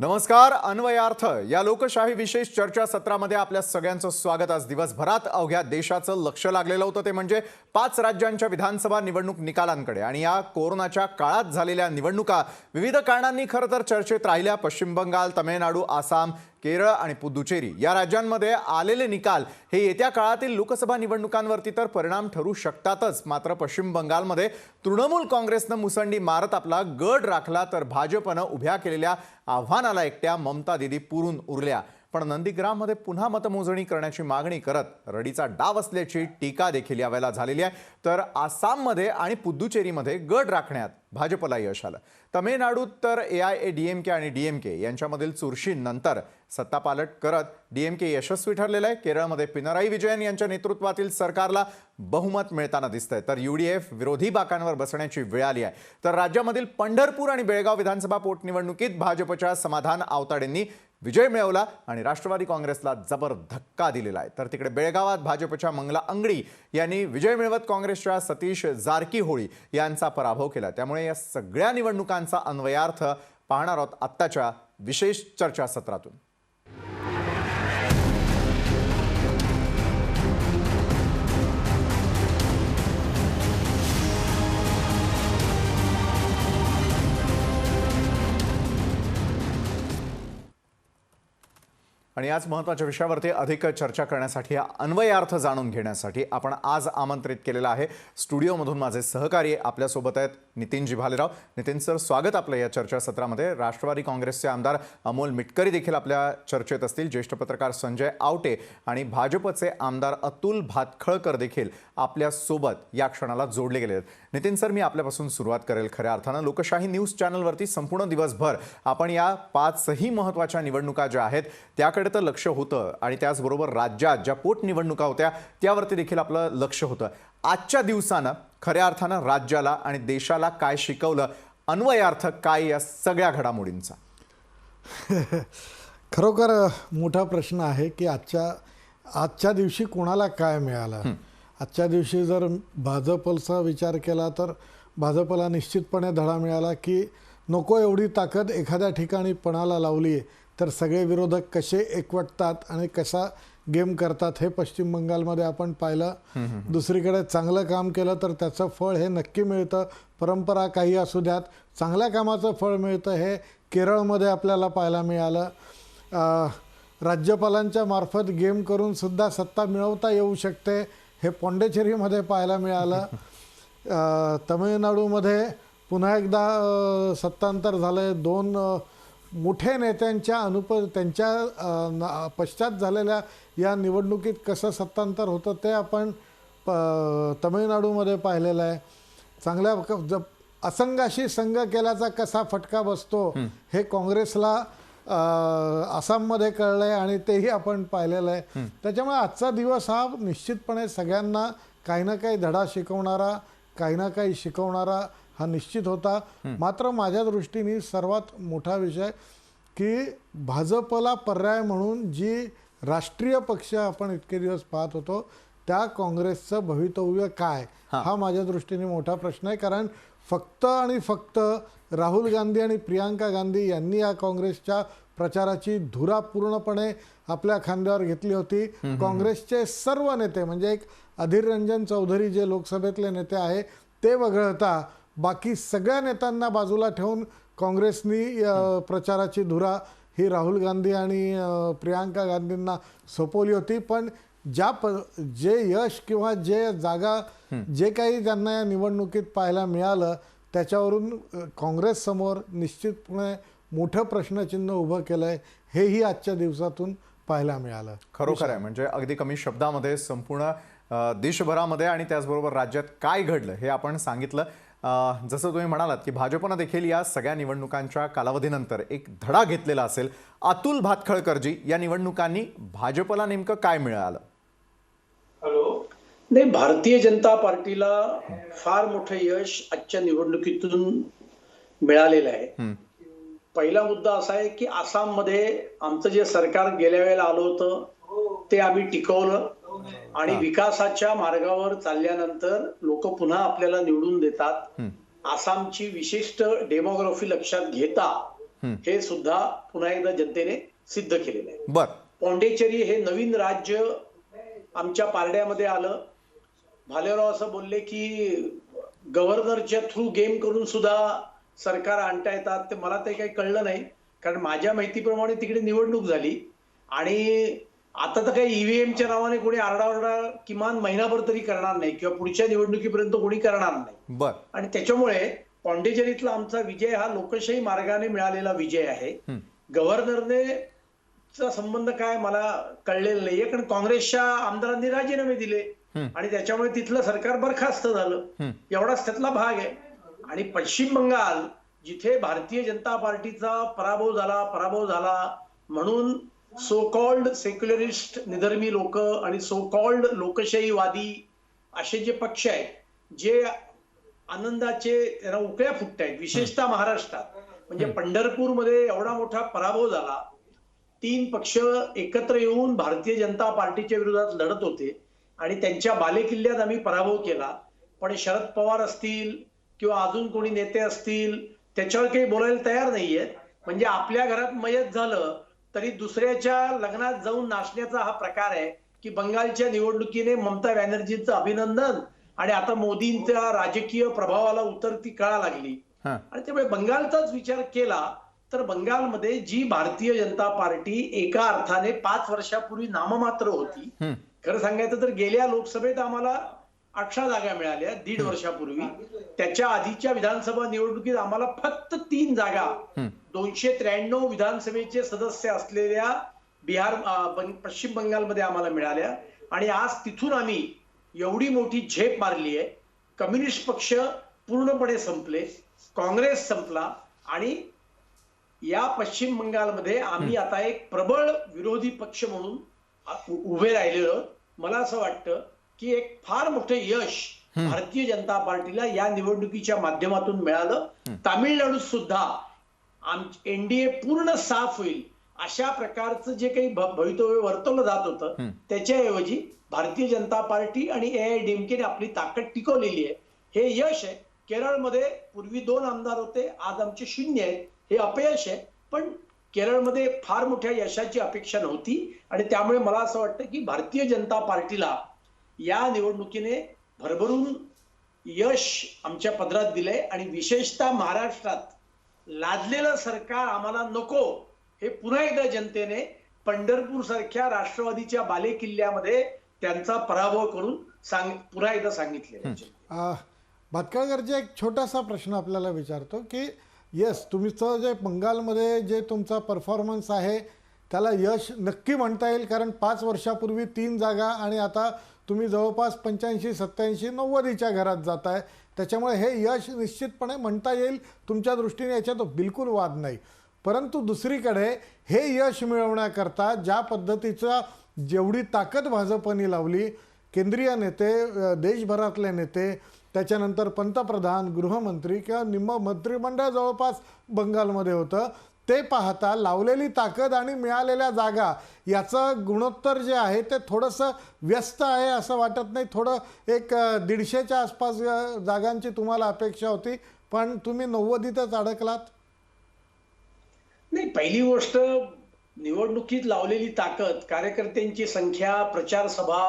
नमस्कार. अन्वयार्थ या लोकशाही विशेष चर्चा सत्रामध्ये आपल्या सगळ्यांचं स्वागत. आज दिवसभरात अवघ्या देशाचं लक्ष लागलेलं होतं ते म्हणजे 5 राज्यांच्या विधानसभा निवडणूक निकालांकडे. आणि या कोरोनाच्या काळात झालेल्या निवडणुका विविध कारणांनी खरं तर चर्चेत राहिल्या. पश्चिम बंगाल, तामिळनाडू, आसाम, केरळ आणि पुदुचेरी या राज्यांमध्ये आलेले निकाल हे येत्या काळातील लोकसभा निवडणुकांवरती तर परिणाम ठरू शकतातच. मात्र पश्चिम बंगालमध्ये तृणमूल काँग्रेसनं मुसंडी मारत आपला गड राखला, तर भाजपनं उभ्या केलेल्या आव्हानाला एकट्या ममता दीदी पुरून उरल्या. पण नंदीग्राममध्ये पुन्हा मतमोजणी करण्याची मागणी करत रडीचा डाव असल्याची टीका देखील यावेळेला झालेली आहे. तर आसाममध्ये आणि पुदुचेरीमध्ये गड राखण्यात भाजपला यश आलं. तमिळनाडूत तर AIADMK आणि DMK यांच्यामधील चुरशीनंतर सत्तापालट करत DMK यशस्वी ठरलेलं आहे. केरळमध्ये पिनराई विजयन यांच्या नेतृत्वातील सरकारला बहुमत मिळताना दिसतंय, तर UDF विरोधी बाकांवर बसण्याची वेळ आली आहे. तर राज्यामधील पंढरपूर आणि बेळगाव विधानसभा पोटनिवडणुकीत भाजपच्या समाधान आवताडेंनी विजय मिळवला आणि राष्ट्रवादी काँग्रेसला जबर धक्का दिलेला आहे. तर तिकडे बेळगावात भाजपच्या मंगला अंगडी यांनी विजय मिळवत काँग्रेसच्या सतीश जारकीहोळी यांचा पराभव केला. त्यामुळे या सगळ्या निवडणुकांचा अन्वयार्थ पाहणार आहोत आत्ताच्या विशेष चर्चासत्रातून. आणि याच महत्त्वाच्या विषयावरती अधिक चर्चा करण्यासाठी, अन्वयार्थ जाणून घेण्यासाठी आपण आज आमंत्रित केलेला आहे. स्टुडिओमधून माझे सहकारी आपल्यासोबत आहेत नितीनजी भालेराव. नितीन सर, स्वागत आपलं या चर्चासत्रामध्ये. राष्ट्रवादी काँग्रेसचे आमदार अमोल मिटकरी देखील आपल्या चर्चेत असतील. ज्येष्ठ पत्रकार संजय आवटे आणि भाजपचे आमदार अतुल भातखळकर देखील आपल्यासोबत या क्षणाला जोडले गेले आहेत. नितीन सर, मी आपल्यापासून सुरुवात करेल. खऱ्या अर्थानं लोकशाही न्यूज चॅनलवरती संपूर्ण दिवसभर आपण या 5ही महत्त्वाच्या निवडणुका ज्या आहेत त्याकडे तर लक्ष होतं आणि त्याचबरोबर राज्यात ज्या पोटनिवडणुका होत्या त्यावरती देखील आपलं लक्ष होतं. आजच्या दिवसानं खऱ्या अर्थानं राज्याला आणि देशाला काय शिकवलं? अन्वयार्थ काय या सगळ्या घडामोडींचा? खरोखर मोठा प्रश्न आहे की आजच्या दिवशी कोणाला काय मिळालं. आजच्या दिवशी जर भाजपचा विचार केला तर भाजपला निश्चितपणे धडा मिळाला की नको एवढी ताकद एखाद्या ठिकाणी पणाला लावली तर सगळे विरोधक कसे एकवटतात आणि कसा गेम करतात हे पश्चिम बंगालमध्ये आपण पाहिलं. दुसरीकडे चांगलं काम केलं तर त्याचं फळ हे नक्की मिळतं. परंपरा काही असू द्यात, चांगल्या कामाचं फळ मिळतं हे केरळमध्ये आपल्याला पाहायला मिळालं. राज्यपालांच्या मार्फत गेम करून सुद्धा सत्ता मिळवता येऊ शकते हे पॉंडिचेरीमध्ये पाहायला मिळालं. तमिळनाडूमध्ये पुन्हा एकदा सत्तांतर झालंय. 2 मोठे नेत्यांच्या त्यांच्या पश्चात झालेल्या या निवडणुकीत कसं सत्तांतर होतं ते आपण तमिळनाडूमध्ये पाहिलेलं आहे. चांगल्या असंघाशी संघ केल्याचा कसा फटका बसतो हे काँग्रेसला आसाममध्ये कळलंय आणि तेही आपण पाहिलेलं आहे. त्याच्यामुळे आजचा दिवस हा निश्चितपणे सगळ्यांना काही ना काही धडा शिकवणारा, काही ना काही शिकवणारा हा निश्चित होता. मात्र माझ्या दृष्टीने सर्वात मोठा विषय की भाजपला पर्याय म्हणून जी राष्ट्रीय पक्ष आपण इतके दिवस पाहत होतो त्या काँग्रेसचं भवितव्य काय, हा माझ्या दृष्टीने मोठा प्रश्न आहे. कारण फक्त आणि फक्त राहुल गांधी आणि प्रियांका गांधी यांनी या काँग्रेसच्या प्रचाराची धुरा पूर्णपणे आपल्या खांद्यावर घेतली होती. काँग्रेसचे सर्व नेते म्हणजे एक अधीर रंजन चौधरी जे लोकसभेतले नेते आहे ते वगळता बाकी सगळ्या नेत्यांना बाजूला ठेवून काँग्रेसनी प्रचाराची धुरा ही राहुल गांधी आणि प्रियांका गांधींना सोपवली होती. पण जे यश किंवा जे जागा जे काही त्यांना या निवडणुकीत पाहायला मिळालं त्याच्यावरून काँग्रेस समोर निश्चितपणे मोठं प्रश्नचिन्ह उभं केलंय हेही आजच्या दिवसातून पाहायला मिळालं. खरोखर आहे. म्हणजे अगदी कमी शब्दामध्ये संपूर्ण देशभरामध्ये आणि त्याचबरोबर राज्यात काय घडलं हे आपण सांगितलं. जसं तुम्ही म्हणालात की भाजपनं देखील या सगळ्या निवडणुकांच्या कालावधीनंतर एक धडा घेतलेला असेल. अतुल भातखळकरजी, या निवडणुकांनी भाजपला नेमकं काय मिळालं? नाही, भारतीय जनता पार्टीला फार मोठं यश आजच्या निवडणुकीतून मिळालेलं आहे. पहिला मुद्दा असा आहे की आसाममध्ये आमचं जे सरकार गेल्या वेळेला आलं होतं ते आम्ही टिकवलं आणि विकासाच्या मार्गावर चालल्यानंतर लोक पुन्हा आपल्याला निवडून देतात. आसामची विशिष्ट डेमोग्राफी लक्षात घेता हे सुद्धा पुन्हा एकदा जनतेने सिद्ध केलेलं आहे. बर. पॉंडेचेरी हे नवीन राज्य आमच्या पारड्यामध्ये आलं. भालेराव असं बोलले की गव्हर्नरच्या थ्रू गेम करून सुद्धा सरकार आणता येतात. ते मला ते काही कळलं नाही, कारण माझ्या माहितीप्रमाणे तिकडे निवडणूक झाली आणि आता तर काही ईव्हीएमच्या नावाने कोणी आरडाओरडा किमान महिनाभर तरी करणार नाही किंवा पुढच्या निवडणुकीपर्यंत कोणी करणार नाही. बर. आणि त्याच्यामुळे पॉंडेचेरीतला आमचा विजय हा लोकशाही मार्गाने मिळालेला विजय आहे. गव्हर्नरने चा संबंध काय मला कळलेलं नाहीये, कारण काँग्रेसच्या आमदारांनी राजीनामे दिले आणि त्याच्यामुळे तिथलं सरकार बरखास्त झालं. एवढाच त्यातला भाग आहे. आणि पश्चिम बंगाल जिथे भारतीय जनता पार्टीचा पराभव झाला म्हणून सो कॉल्ड सेक्युलरिस्ट निधर्मी लोक आणि सो कॉल्ड लोकशाहीवादी असे जे पक्ष आहेत जे आनंदाचे त्यांना उकळ्या फुटतायत, विशेषतः महाराष्ट्रात. म्हणजे पंढरपूरमध्ये एवढा मोठा पराभव झाला. 3 पक्ष एकत्र येऊन भारतीय जनता पार्टीच्या विरोधात लढत होते आणि त्यांच्या बालेकिल्ल्यात आम्ही पराभव केला. पण शरद पवार असतील किंवा अजून कोणी नेते असतील त्याच्यावर काही बोलायला तयार नाहीयेत. म्हणजे आपल्या घरात मयत झालं तरी दुसऱ्याच्या लग्नात जाऊन नाचण्याचा हा प्रकार आहे की बंगालच्या निवडणुकीने ममता बॅनर्जींचं अभिनंदन आणि आता मोदींच्या राजकीय प्रभावाला उतरती कळा लागली. आणि त्यामुळे बंगालचाच विचार केला तर बंगालमध्ये जी भारतीय जनता पार्टी एका अर्थाने 5 वर्षापूर्वी नाममात्र होती, खरं सांगायचं तर गेल्या लोकसभेत आम्हाला 18 जागा मिळाल्या 1.5 वर्षापूर्वी. त्याच्या आधीच्या विधानसभा निवडणुकीत आम्हाला फक्त 3 जागा 293 विधानसभेचे सदस्य असलेल्या पश्चिम बंगालमध्ये आम्हाला मिळाल्या. आणि आज तिथून आम्ही एवढी मोठी झेप मारली आहे. कम्युनिस्ट पक्ष पूर्णपणे संपले, काँग्रेस संपला आणि या पश्चिम बंगालमध्ये आम्ही आता एक प्रबळ विरोधी पक्ष म्हणून उभे राहिलेलो. मला असं वाटतं की एक फार मोठं यश भारतीय जनता पार्टीला या निवडणुकीच्या माध्यमातून मिळालं. तामिळनाडूत सुद्धा एनडीए पूर्ण साफ होईल अशा प्रकारचं जे काही भवितव्य वर्तवलं जात होतं त्याच्याऐवजी भारतीय जनता पार्टी आणि एआयएडीएमकेने आपली ताकद टिकवलेली आहे. हे यश आहे. केरळमध्ये पूर्वी 2 आमदार होते, आज आमचे 0 आहेत. हे अपयश आहे, पण केरळमध्ये फार मोठ्या यशाची अपेक्षा नव्हती आणि त्यामुळे मला असं वाटतं की भारतीय जनता पार्टीला या निवडणुकीने भरभरून यश आमच्या पदरात दिलंय. आणि विशेषतः महाराष्ट्रात लादलेलं सरकार आम्हाला नको हे पुन्हा एकदा जनतेने पंढरपूर सारख्या राष्ट्रवादीच्या बालेकिल्ल्यामध्ये त्यांचा पराभव करून पुन्हा एकदा सांगितले. भातखळकरजी एक छोटासा प्रश्न आपल्याला विचारतो की येस, तुमचं जे बंगालमध्ये जे तुमचा परफॉर्मन्स आहे त्याला यश नक्की म्हणता येईल, कारण 5 वर्षापूर्वी 3 जागा आणि आता तुम्ही जवळपास 85, 87, 90च्या घरात जाताय. त्याच्यामुळे हे यश निश्चितपणे म्हणता येईल तुमच्या दृष्टीने, याच्यात बिलकुल वाद नाही. परंतु दुसरीकडे हे यश मिळवण्याकरता ज्या पद्धतीचा जेवढी ताकद भाजपने लावली, केंद्रीय नेते, देशभरातले नेते, त्याच्यानंतर पंतप्रधान, गृहमंत्री किंवा निम्म मंत्रिमंडळ जवळपास बंगालमध्ये होतं, ते पाहता लावलेली ताकद आणि मिळालेल्या जागा याचं गुणोत्तर जे आहे ते थोडंसं व्यस्त आहे असं वाटत नाही? थोडं एक 150च्या आसपास जागांची तुम्हाला अपेक्षा होती, पण तुम्ही 90तच अडकलात. नाही, पहिली गोष्ट निवडणुकीत लावलेली ताकद, कार्यकर्त्यांची संख्या, प्रचार सभा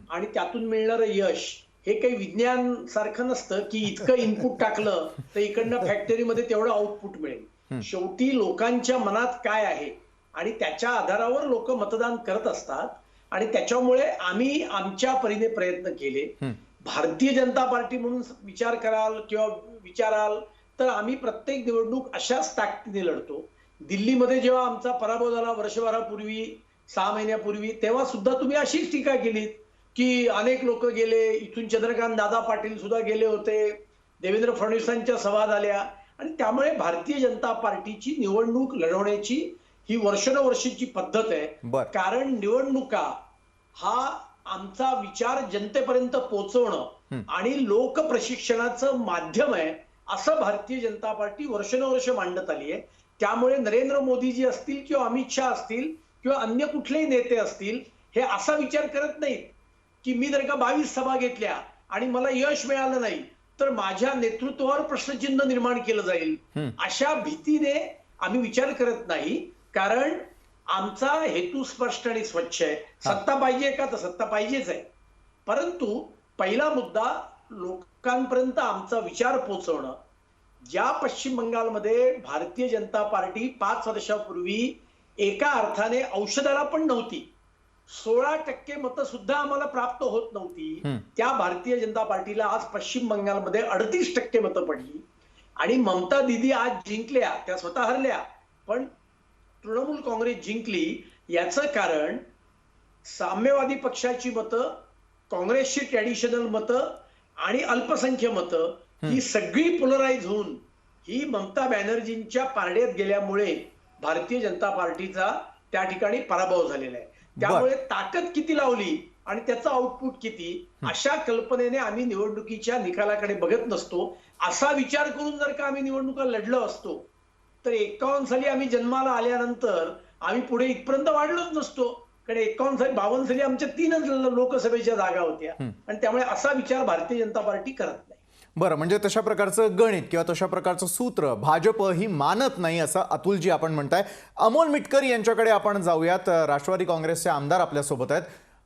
आणि त्यातून मिळणारं यश हे काही विज्ञान सारखं नसतं की इतकं इनपुट टाकलं तर इकडनं फॅक्टरीमध्ये तेवढं आउटपुट मिळेल. शेवटी लोकांच्या मनात काय आहे आणि त्याच्या आधारावर लोक मतदान करत असतात आणि त्याच्यामुळे आम्ही आमच्या परीने प्रयत्न केले. भारतीय जनता पार्टी म्हणून विचार कराल किंवा विचाराल तर आम्ही प्रत्येक निवडणूक अशाच ताकदीने लढतो. दिल्लीमध्ये जेव्हा आमचा पराभव झाला वर्षभरापूर्वी, 6 महिन्यापूर्वी, तेव्हा सुद्धा तुम्ही अशीच टीका केलीत की अनेक लोक गेले. इथून चंद्रकांत दादा पाटील सुद्धा गेले होते, देवेंद्र फडणवीसांच्या सभा झाल्या. आणि त्यामुळे भारतीय जनता पार्टीची निवडणूक लढवण्याची ही वर्षानुवर्षीची पद्धत आहे. कारण निवडणुका हा आमचा विचार जनतेपर्यंत पोहोचवणं आणि लोक प्रशिक्षणाचं माध्यम आहे असं भारतीय जनता पार्टी वर्षानुवर्ष मांडत आली आहे. त्यामुळे नरेंद्र मोदीजी असतील किंवा अमित शहा असतील किंवा अन्य कुठलेही नेते असतील हे असा विचार करत नाहीत की मी जर का 22 सभा घेतल्या आणि मला यश मिळालं नाही तर माझ्या नेतृत्वावर प्रश्नचिन्ह निर्माण केलं जाईल. अशा भीतीने आम्ही विचार करत नाही, कारण आमचा हेतू स्पष्ट आणि स्वच्छ आहे. सत्ता पाहिजे का? तर सत्ता पाहिजेच आहे. परंतु पहिला मुद्दा लोकांपर्यंत आमचा विचार पोहोचवणं. ज्या पश्चिम बंगालमध्ये भारतीय जनता पार्टी 5 वर्षापूर्वी एका अर्थाने औषधाला पण नव्हती, 16% मतं सुद्धा आम्हाला प्राप्त होत नव्हती, त्या भारतीय जनता पार्टीला आज पश्चिम बंगालमध्ये 38% मतं पडली. आणि ममता दीदी आज जिंकल्या, त्या स्वतः हरल्या, पण तृणमूल काँग्रेस जिंकली. याचं कारण साम्यवादी पक्षाची मतं, काँग्रेसची ट्रॅडिशनल मतं आणि अल्पसंख्य मतं ही सगळी पोलराइज होऊन ही ममता बॅनर्जींच्या पारड्यात गेल्यामुळे भारतीय जनता पार्टीचा त्या ठिकाणी पराभव झालेला आहे. त्यामुळे ताकद किती लावली आणि त्याचं आउटपुट किती, अशा कल्पनेने आम्ही निवडणुकीच्या निकालाकडे बघत नसतो. असा विचार करून जर का आम्ही निवडणुका लढलो असतो तर 51 साली आम्ही जन्माला आल्यानंतर आम्ही पुढे इथपर्यंत वाढलोच नसतो. कारण 51 साली 52 साली आमच्या 3च लोकसभेच्या जागा होत्या आणि त्यामुळे असा विचार भारतीय जनता पार्टी करत नाही. बरं, म्हणजे तशा प्रकारचं गणित किंवा तशा प्रकारचं सूत्र भाजप ही मानत नाही असं अतुलजी आपण म्हणताय. अमोल मिटकर यांच्याकडे आपण जाऊयात. राष्ट्रवादी काँग्रेसचे आमदार आपल्यासोबत आहेत.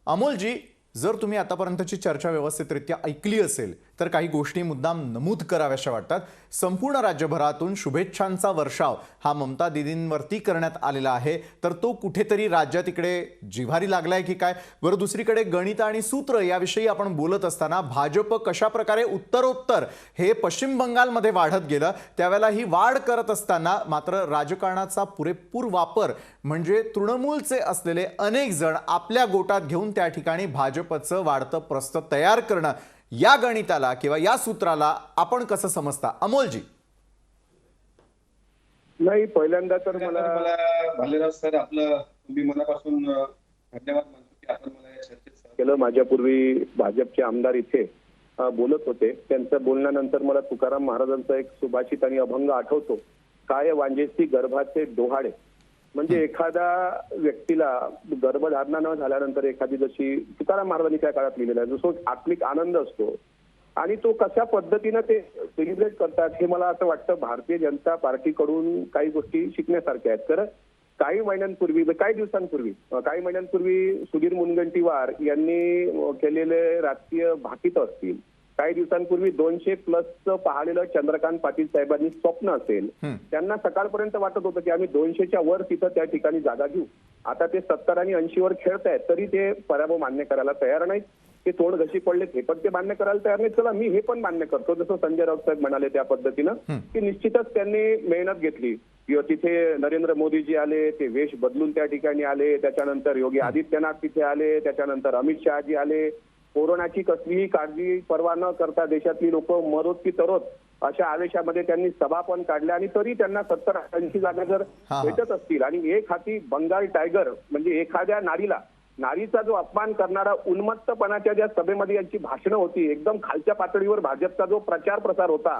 अमोलजी, जर तुम्ही आतापर्यंतची चर्चा व्यवस्थितरित्या ऐकली असेल तर काही गोष्टी मुद्दाम नमूद कराव्याशा वाटतात. संपूर्ण राज्यभरातून शुभेच्छांचा वर्षाव हा ममता दीदींवरती करण्यात आलेला आहे, तर तो कुठेतरी राज्यात इकडे जिव्हारी लागलाय की काय? बरं, दुसरीकडे गणित आणि सूत्र याविषयी आपण बोलत असताना भाजप कशा प्रकारे उत्तरोत्तर हे पश्चिम बंगालमध्ये वाढत गेलं, त्यावेळेला ही वाढ करत असताना मात्र राजकारणाचा पुरेपूर वापर म्हणजे तृणमूलचे असलेले अनेक जण आपल्या गोटात घेऊन त्या ठिकाणी भाजपचं वाढतं प्रस्थ तयार करणं, या गणिताला किंवा या सूत्राला आपण कसं समजता अमोलजी? नाही, पहिल्यांदा तर मला भालेराव सर, आपलं तुम्ही मनापासून धन्यवाद मानतो की आपण मला या चर्चेत सहभागी केलं. माझ्यापूर्वी भाजपचे आमदार इथे बोलत होते. त्यांच्या बोलण्यानंतर मला तुकाराम महाराजांचा एक सुभाषित आणि अभंग आठवतो. काय वांजेसी गर्भाचे डोहाळे. म्हणजे एखाद्या व्यक्तीला गर्भधारणा न झाल्यानंतर एखादी, जशी तुकाराम महाराजांनी त्या काळात लिहिलेला आहे, जसं आत्मिक आनंद असतो आणि तो कशा पद्धतीनं ते सेलिब्रेट करतात, हे मला असं वाटतं भारतीय जनता पार्टीकडून काही गोष्टी शिकण्यासारख्या आहेत. तर काही महिन्यांपूर्वी सुधीर मुनगंटीवार यांनी केलेले राजकीय भाकीत असतील, काही दिवसांपूर्वी 200+ पाहिलेलं चंद्रकांत पाटील साहेबांनी स्वप्न असेल, त्यांना सकाळपर्यंत वाटत होतं की आम्ही 200च्या वर तिथं त्या ठिकाणी जागा घेऊ. आता ते 70 आणि 80 वर खेळतायत, तरी ते पराभव मान्य करायला तयार नाहीत. ते तोंड घशी पडले हे पण ते मान्य करायला तयार नाही. चला, मी हे पण मान्य करतो, जसं संजय राऊत साहेब म्हणाले त्या पद्धतीनं की निश्चितच त्यांनी मेहनत घेतली. तिथे नरेंद्र मोदीजी आले, ते वेश बदलून त्या ठिकाणी आले, त्याच्यानंतर योगी आदित्यनाथ तिथे आले, त्याच्यानंतर अमित शहाजी आले. कोरोनाची कसलीही काळजी पर्वा न करता देशातली लोक मरोत की तरोत अशा आवेशामध्ये त्यांनी सभा पण काढल्या आणि तरी त्यांना 70-80 जागा जर भेटत असतील आणि एक हाती बंगाल टायगर म्हणजे एखाद्या नारीचा जो अपमान करणारा उन्मत्तपणाच्या ज्या सभेमध्ये यांची भाषणं होती, एकदम खालच्या पातळीवर भाजपचा जो प्रचार प्रसार होता,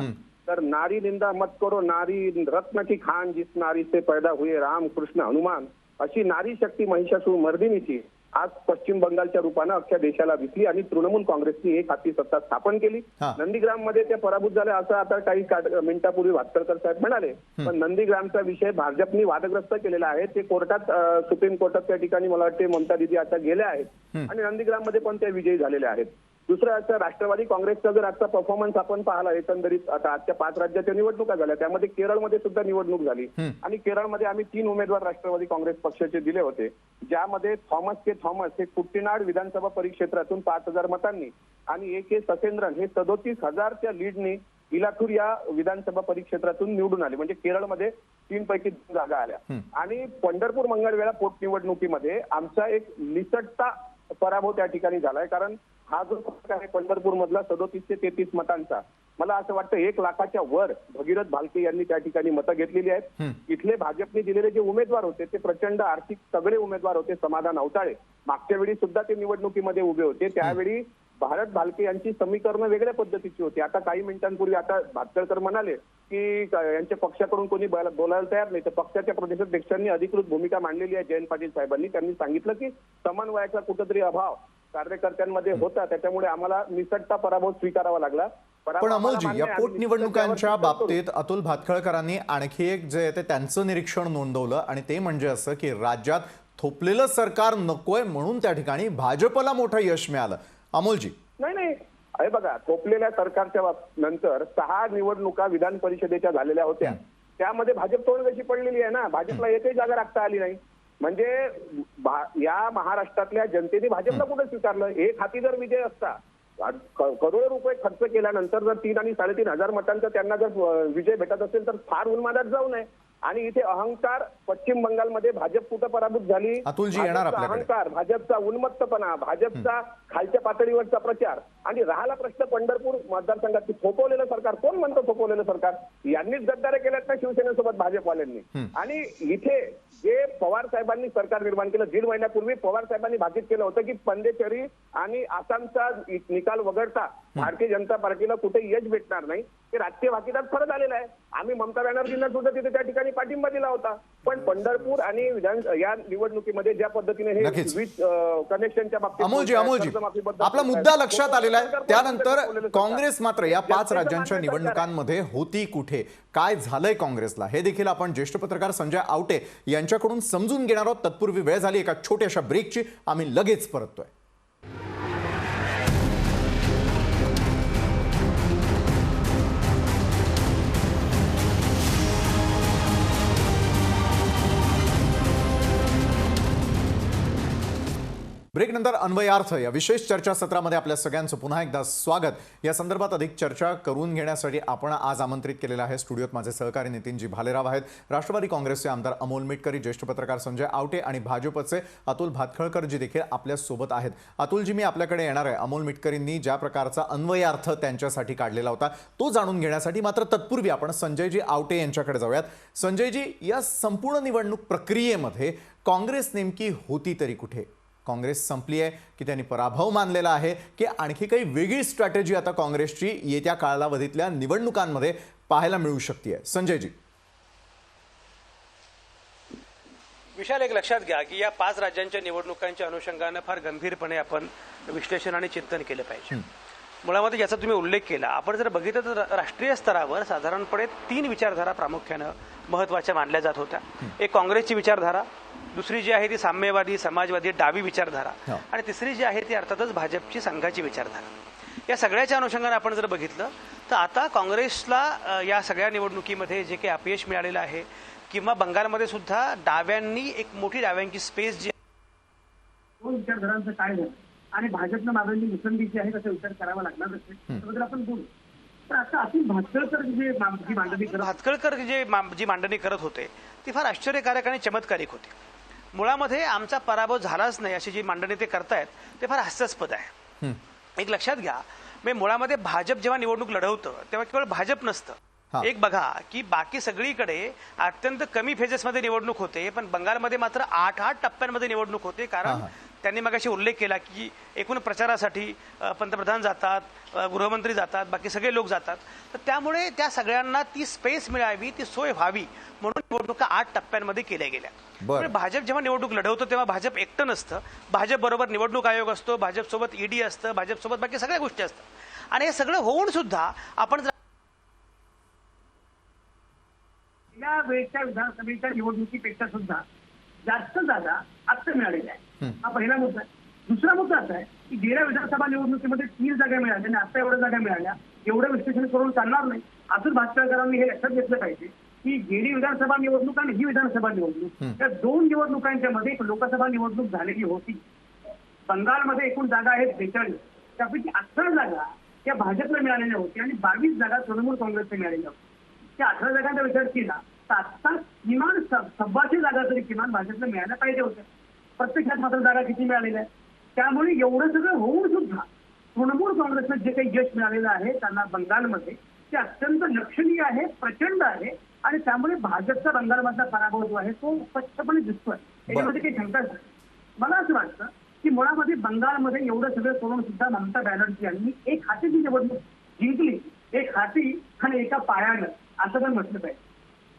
तर नारी निंदा मत करो, नारी रत्न की खान, जिस नारी से पैदा हुए राम कृष्ण हनुमान, अशी नारी शक्ती महिषासुर मर्दिनीची आज पश्चिम बंगालच्या रूपानं अख्ख्या देशाला दिसली आणि तृणमूल काँग्रेसनी एक हाती सत्ता स्थापन केली. नंदीग्राम मध्ये त्या पराभूत झाल्या असं आता काही मिनिटापूर्वी भातखळकर साहेब म्हणाले, पण नंदीग्रामचा विषय भाजपनी वादग्रस्त केलेला आहे. ते कोर्टात, सुप्रीम कोर्टात त्या ठिकाणी मला वाटते ममता दीदी आता गेल्या आहेत आणि नंदीग्राम मध्ये पण त्या विजयी झालेल्या आहेत. दुसरं असं, राष्ट्रवादी काँग्रेसचा जर आजचा परफॉर्मन्स आपण पाहिला, एकंदरीत आता आजच्या 5 राज्याच्या निवडणुका झाल्या, त्यामध्ये केरळमध्ये सुद्धा निवडणूक झाली आणि केरळमध्ये आम्ही 3 उमेदवार राष्ट्रवादी काँग्रेस पक्षाचे दिले होते, ज्यामध्ये थॉमस हे कुट्टीनाड विधानसभा परिक्षेत्रातून 5000 मतांनी आणि AK ससेंद्रन हे 37,000च्या लीडनी इलाथूर या विधानसभा परिक्षेत्रातून निवडून आले. म्हणजे केरळमध्ये 3 पैकी 2 जागा आल्या. आणि पंढरपूर मंगळवेढा पोटनिवडणुकीमध्ये आमचा एक निसटता पराभव त्या ठिकाणी झालाय. कारण हा जो फरक आहे पंढरपूर मधला 37 ते 33 मतांचा, मला असं वाटतं 1 लाखाच्या वर भगीरथ भालके यांनी त्या ठिकाणी मतं घेतलेली आहेत. इथले भाजपने दिलेले जे उमेदवार होते ते प्रचंड आर्थिक तगडे उमेदवार होते. समाधान अवताळे मागच्या वेळी सुद्धा ते निवडणुकीमध्ये उभे होते, त्यावेळी भारत भालके यांची समीकरणं वेगळ्या पद्धतीची होती. आता काही मिनिटांपूर्वी आता भातखळकर म्हणाले की यांच्या पक्षाकडून कोणी बोलायला तयार नाही, तर पक्षाच्या प्रदेशाध्यक्षांनी अधिकृत भूमिका मांडलेली आहे जयंत पाटील साहेबांनी. त्यांनी सांगितलं की समन्वयाचा कुठेतरी अभाव कार्यकर्त्यांमध्ये होता, त्याच्यामुळे आम्हाला निसटता पराभव स्वीकारावा लागला. पराभव पण आम्हाला अमोलजी, मान्य या आहे, आम्ही पोटनिवडणुकांच्या निश्चितच त्यावर बाबतीत अतुल भातखळकरांनी आणखी एक जे आहे ते त्यांचं निरीक्षण नोंदवलं आणि ते म्हणजे असं की राज्यात थोपलेलं सरकार नकोय म्हणून त्या ठिकाणी भाजपला मोठं यश मिळालं. अमोलजी, नाही अरे बघा, थोपलेल्या सरकारच्या नंतर 6 निवडणुका विधान परिषदेच्या झालेल्या होत्या. त्यामध्ये भाजप तोड कशी पडलेली आहे ना, भाजपला एकही जागा राखता आली नाही. म्हणजे या महाराष्ट्रातल्या जनतेने भाजपला कुठे स्वीकारलं? एक हाती जर विजय असता, करोडो रुपये खर्च केल्यानंतर जर 3 आणि 3.5 हजार मतांचा त्यांना जर विजय भेटत असेल तर फार उन्मादात जाऊ नये. आणि इथे अहंकार, पश्चिम बंगालमध्ये भाजप कुठं पराभूत झाली, अतुलजी येणार भाजपचा आपल्याकडे. अहंकार, भाजपचा उन्मत्तपणा, भाजपचा खालच्या पातळीवरचा प्रचार आणि राहिला प्रश्न पंढरपूर मतदारसंघात की थोपवलेलं सरकार. कोण म्हणतं थोपवलेलं सरकार? यांनीच गद्दारे केल्यात ना शिवसेनेसोबत भाजपवाल्यांनी. आणि इथे जे पवार साहेबांनी सरकार निर्माण केलं, 1.5 महिन्यापूर्वी पवार साहेबांनी भाकीत केलं होतं की पंदेचेरी आणि आसामचा निकाल वगळता भारतीय जनता पार्टीला कुठे यश भेटणार नाही. ते राजकीय भाकीतात फरक आलेला आहे. आम्ही ममता बॅनर्जींना सुद्धा तिथे त्या ठिकाणी पाठिंबा दिला होता. पण पंढरपूर आणि या निवडणुकीमध्ये ज्या पद्धतीने हे नक्कीच. वीज कनेक्शनच्या बाबतीत अमोलजी, कर्जमाफीबद्दल आपला मुद्दा लक्षात आलेला आहे. त्यानंतर थोपवलेलं काँग्रेस मात्र या 5 जनतेचं राज्यांच्या मान्य सरकार आहे. निवडणुकांमध्ये होती कुठे, काय झालंय काँग्रेसला, हे देखील आपण ज्येष्ठ पत्रकार संजय आवटे यांच्याकडून समजून घेणार आहोत. तत्पूर्वी वेळ झाली एका छोट्याशा ब्रेकची. आम्ही लगेच परततोय. ब्रेकनंतर अन्वयार्थ या विशेष चर्चासत्रामध्ये आपल्या सगळ्यांचं पुन्हा एकदा स्वागत. या संदर्भात अधिक चर्चा करून घेण्यासाठी आपण आज आमंत्रित केलेलं आहे. स्टुडिओत माझे सहकारी नितीनजी भालेराव आहेत, राष्ट्रवादी काँग्रेसचे आमदार अमोल मिटकरी, ज्येष्ठ पत्रकार संजय आवटे आणि भाजपचे अतुल भातखळकरजी देखील आपल्या सोबत आहेत. अतुलजी, मी आपल्याकडे येणार आहे. अमोल मिटकरींनी ज्या प्रकारचा अन्वयार्थ त्यांच्यासाठी काढलेला होता तो जाणून घेण्यासाठी. मात्र तत्पूर्वी आपण संजयजी आवटे यांच्याकडे जाऊयात. संजयजी, या संपूर्ण निवडणूक प्रक्रियेमध्ये काँग्रेस नेमकी होती तरी कुठे? काँग्रेस संपली आहे की त्यांनी पराभव मानलेला आहे की आणखी काही वेगळी स्ट्रॅटेजी आता काँग्रेसची येत्या कालावधीतल्या निवडणुकांमध्ये पाहायला मिळू शकते? संजयजी, विशाल, एक लक्षात घ्या की या 5 राज्यांच्या निवडणुकांच्या अनुषंगानं फार गंभीरपणे आपण विश्लेषण आणि चिंतन केलं पाहिजे. मुळामध्ये ज्याचा तुम्ही उल्लेख केला, आपण जर बघितलं तर राष्ट्रीय स्तरावर साधारणपणे 3 विचारधारा प्रामुख्यानं महत्वाच्या मानल्या जात होत्या. एक काँग्रेसची विचारधारा, दुसरी जी आहे ती साम्यवादी समाजवादी डावी विचारधारा आणि तिसरी जी आहे ती अर्थातच भाजपची संघाची विचारधारा. या सगळ्याच्या अनुषंगाने आपण जर बघितलं तर आता काँग्रेसला या सगळ्या निवडणुकीमध्ये जे काही अपयश मिळालेलं आहे किंवा बंगालमध्ये सुद्धा डाव्यांनी एक मोठी डाव्यांची स्पेस जी विचारधारांचं काय झालं आणि भाजपनं मागणी मुसंडीची आहे त्याचा विचार करावा लागणार असेल त्याबद्दल आपण बोलू. तर आता अतुल भातखळकर भातखळकर जी मांडणी करत होते ती फार आश्चर्यकारक आणि चमत्कारिक होती. मुळामध्ये आमचा पराभव झालाच नाही अशी जी मांडणी ते करतायत ते फार हास्यास्पद आहे. एक लक्षात घ्या, म्हणजे मुळामध्ये भाजप जेव्हा निवडणूक लढवतं तेव्हा केवळ भाजप नसतं. एक बघा की बाकी सगळीकडे अत्यंत कमी फेजेसमध्ये निवडणूक होते, पण बंगालमध्ये मात्र 8 टप्प्यांमध्ये निवडणूक होते. कारण त्यांनी मगाशी उल्लेख केला की एकूण प्रचारासाठी पंतप्रधान जातात, गृहमंत्री जातात, बाकी सगळे लोक जातात. तर त्यामुळे त्या सगळ्यांना ती स्पेस मिळावी, ती सोय व्हावी म्हणून निवडणुका 8 टप्प्यांमध्ये केल्या गेल्या. भाजप जेव्हा निवडणूक लढवतो तेव्हा भाजप एकटं नसतं. भाजप बरोबर निवडणूक आयोग असतो, भाजप सोबत ईडी असतं, भाजप सोबत बाकी सगळ्या गोष्टी असतात. आणि हे सगळं होऊन सुद्धा आपण या वेळच्या विधानसभेच्या निवडणुकीपेक्षा सुद्धा जास्त जागा आता मिळालेल्या आहेत. हा पहिला मुद्दा आहे. दुसरा मुद्दा असा आहे की गेल्या विधानसभा निवडणुकीमध्ये 3 जागा मिळाल्या आणि आता एवढ्या जागा मिळाल्या, एवढं विश्लेषण करून चालणार नाही. अतुल भातखळकरांनी हे लक्षात घेतलं पाहिजे की गेली विधानसभा निवडणूक आणि ही विधानसभा निवडणूक या 2 निवडणुकांच्या मध्ये एक लोकसभा निवडणूक झालेली होती. बंगालमध्ये एकूण जागा आहेत 42, त्यापैकी 18 जागा त्या भाजपला मिळालेल्या होत्या आणि 22 जागा तृणमूल काँग्रेसला मिळालेल्या होत्या. त्या 18 जागांचा विचार केला तर आता किमान 26 जागा तरी किमान भाजपला मिळायला पाहिजे होत्या. प्रत्यक्षात मात्र जागा किती मिळालेल्या आहेत? त्यामुळे एवढं सगळं होऊन सुद्धा तृणमूल काँग्रेसला जे काही यश मिळालेलं आहे त्यांना बंगालमध्ये ते अत्यंत लक्षणीय आहे, प्रचंड आहे. आणि त्यामुळे भाजपचा बंगालमधला पराभव जो आहे तो स्पष्टपणे दिसतोय. याच्यामध्ये काही शंकाच नाही. मला असं वाटतं की मुळामध्ये बंगालमध्ये एवढं सगळं करून सुद्धा ममता बॅनर्जी यांनी एक हाती जी निवडणूक जिंकली, एक हाती आणि एका पायानं असं पण म्हटलं पाहिजे.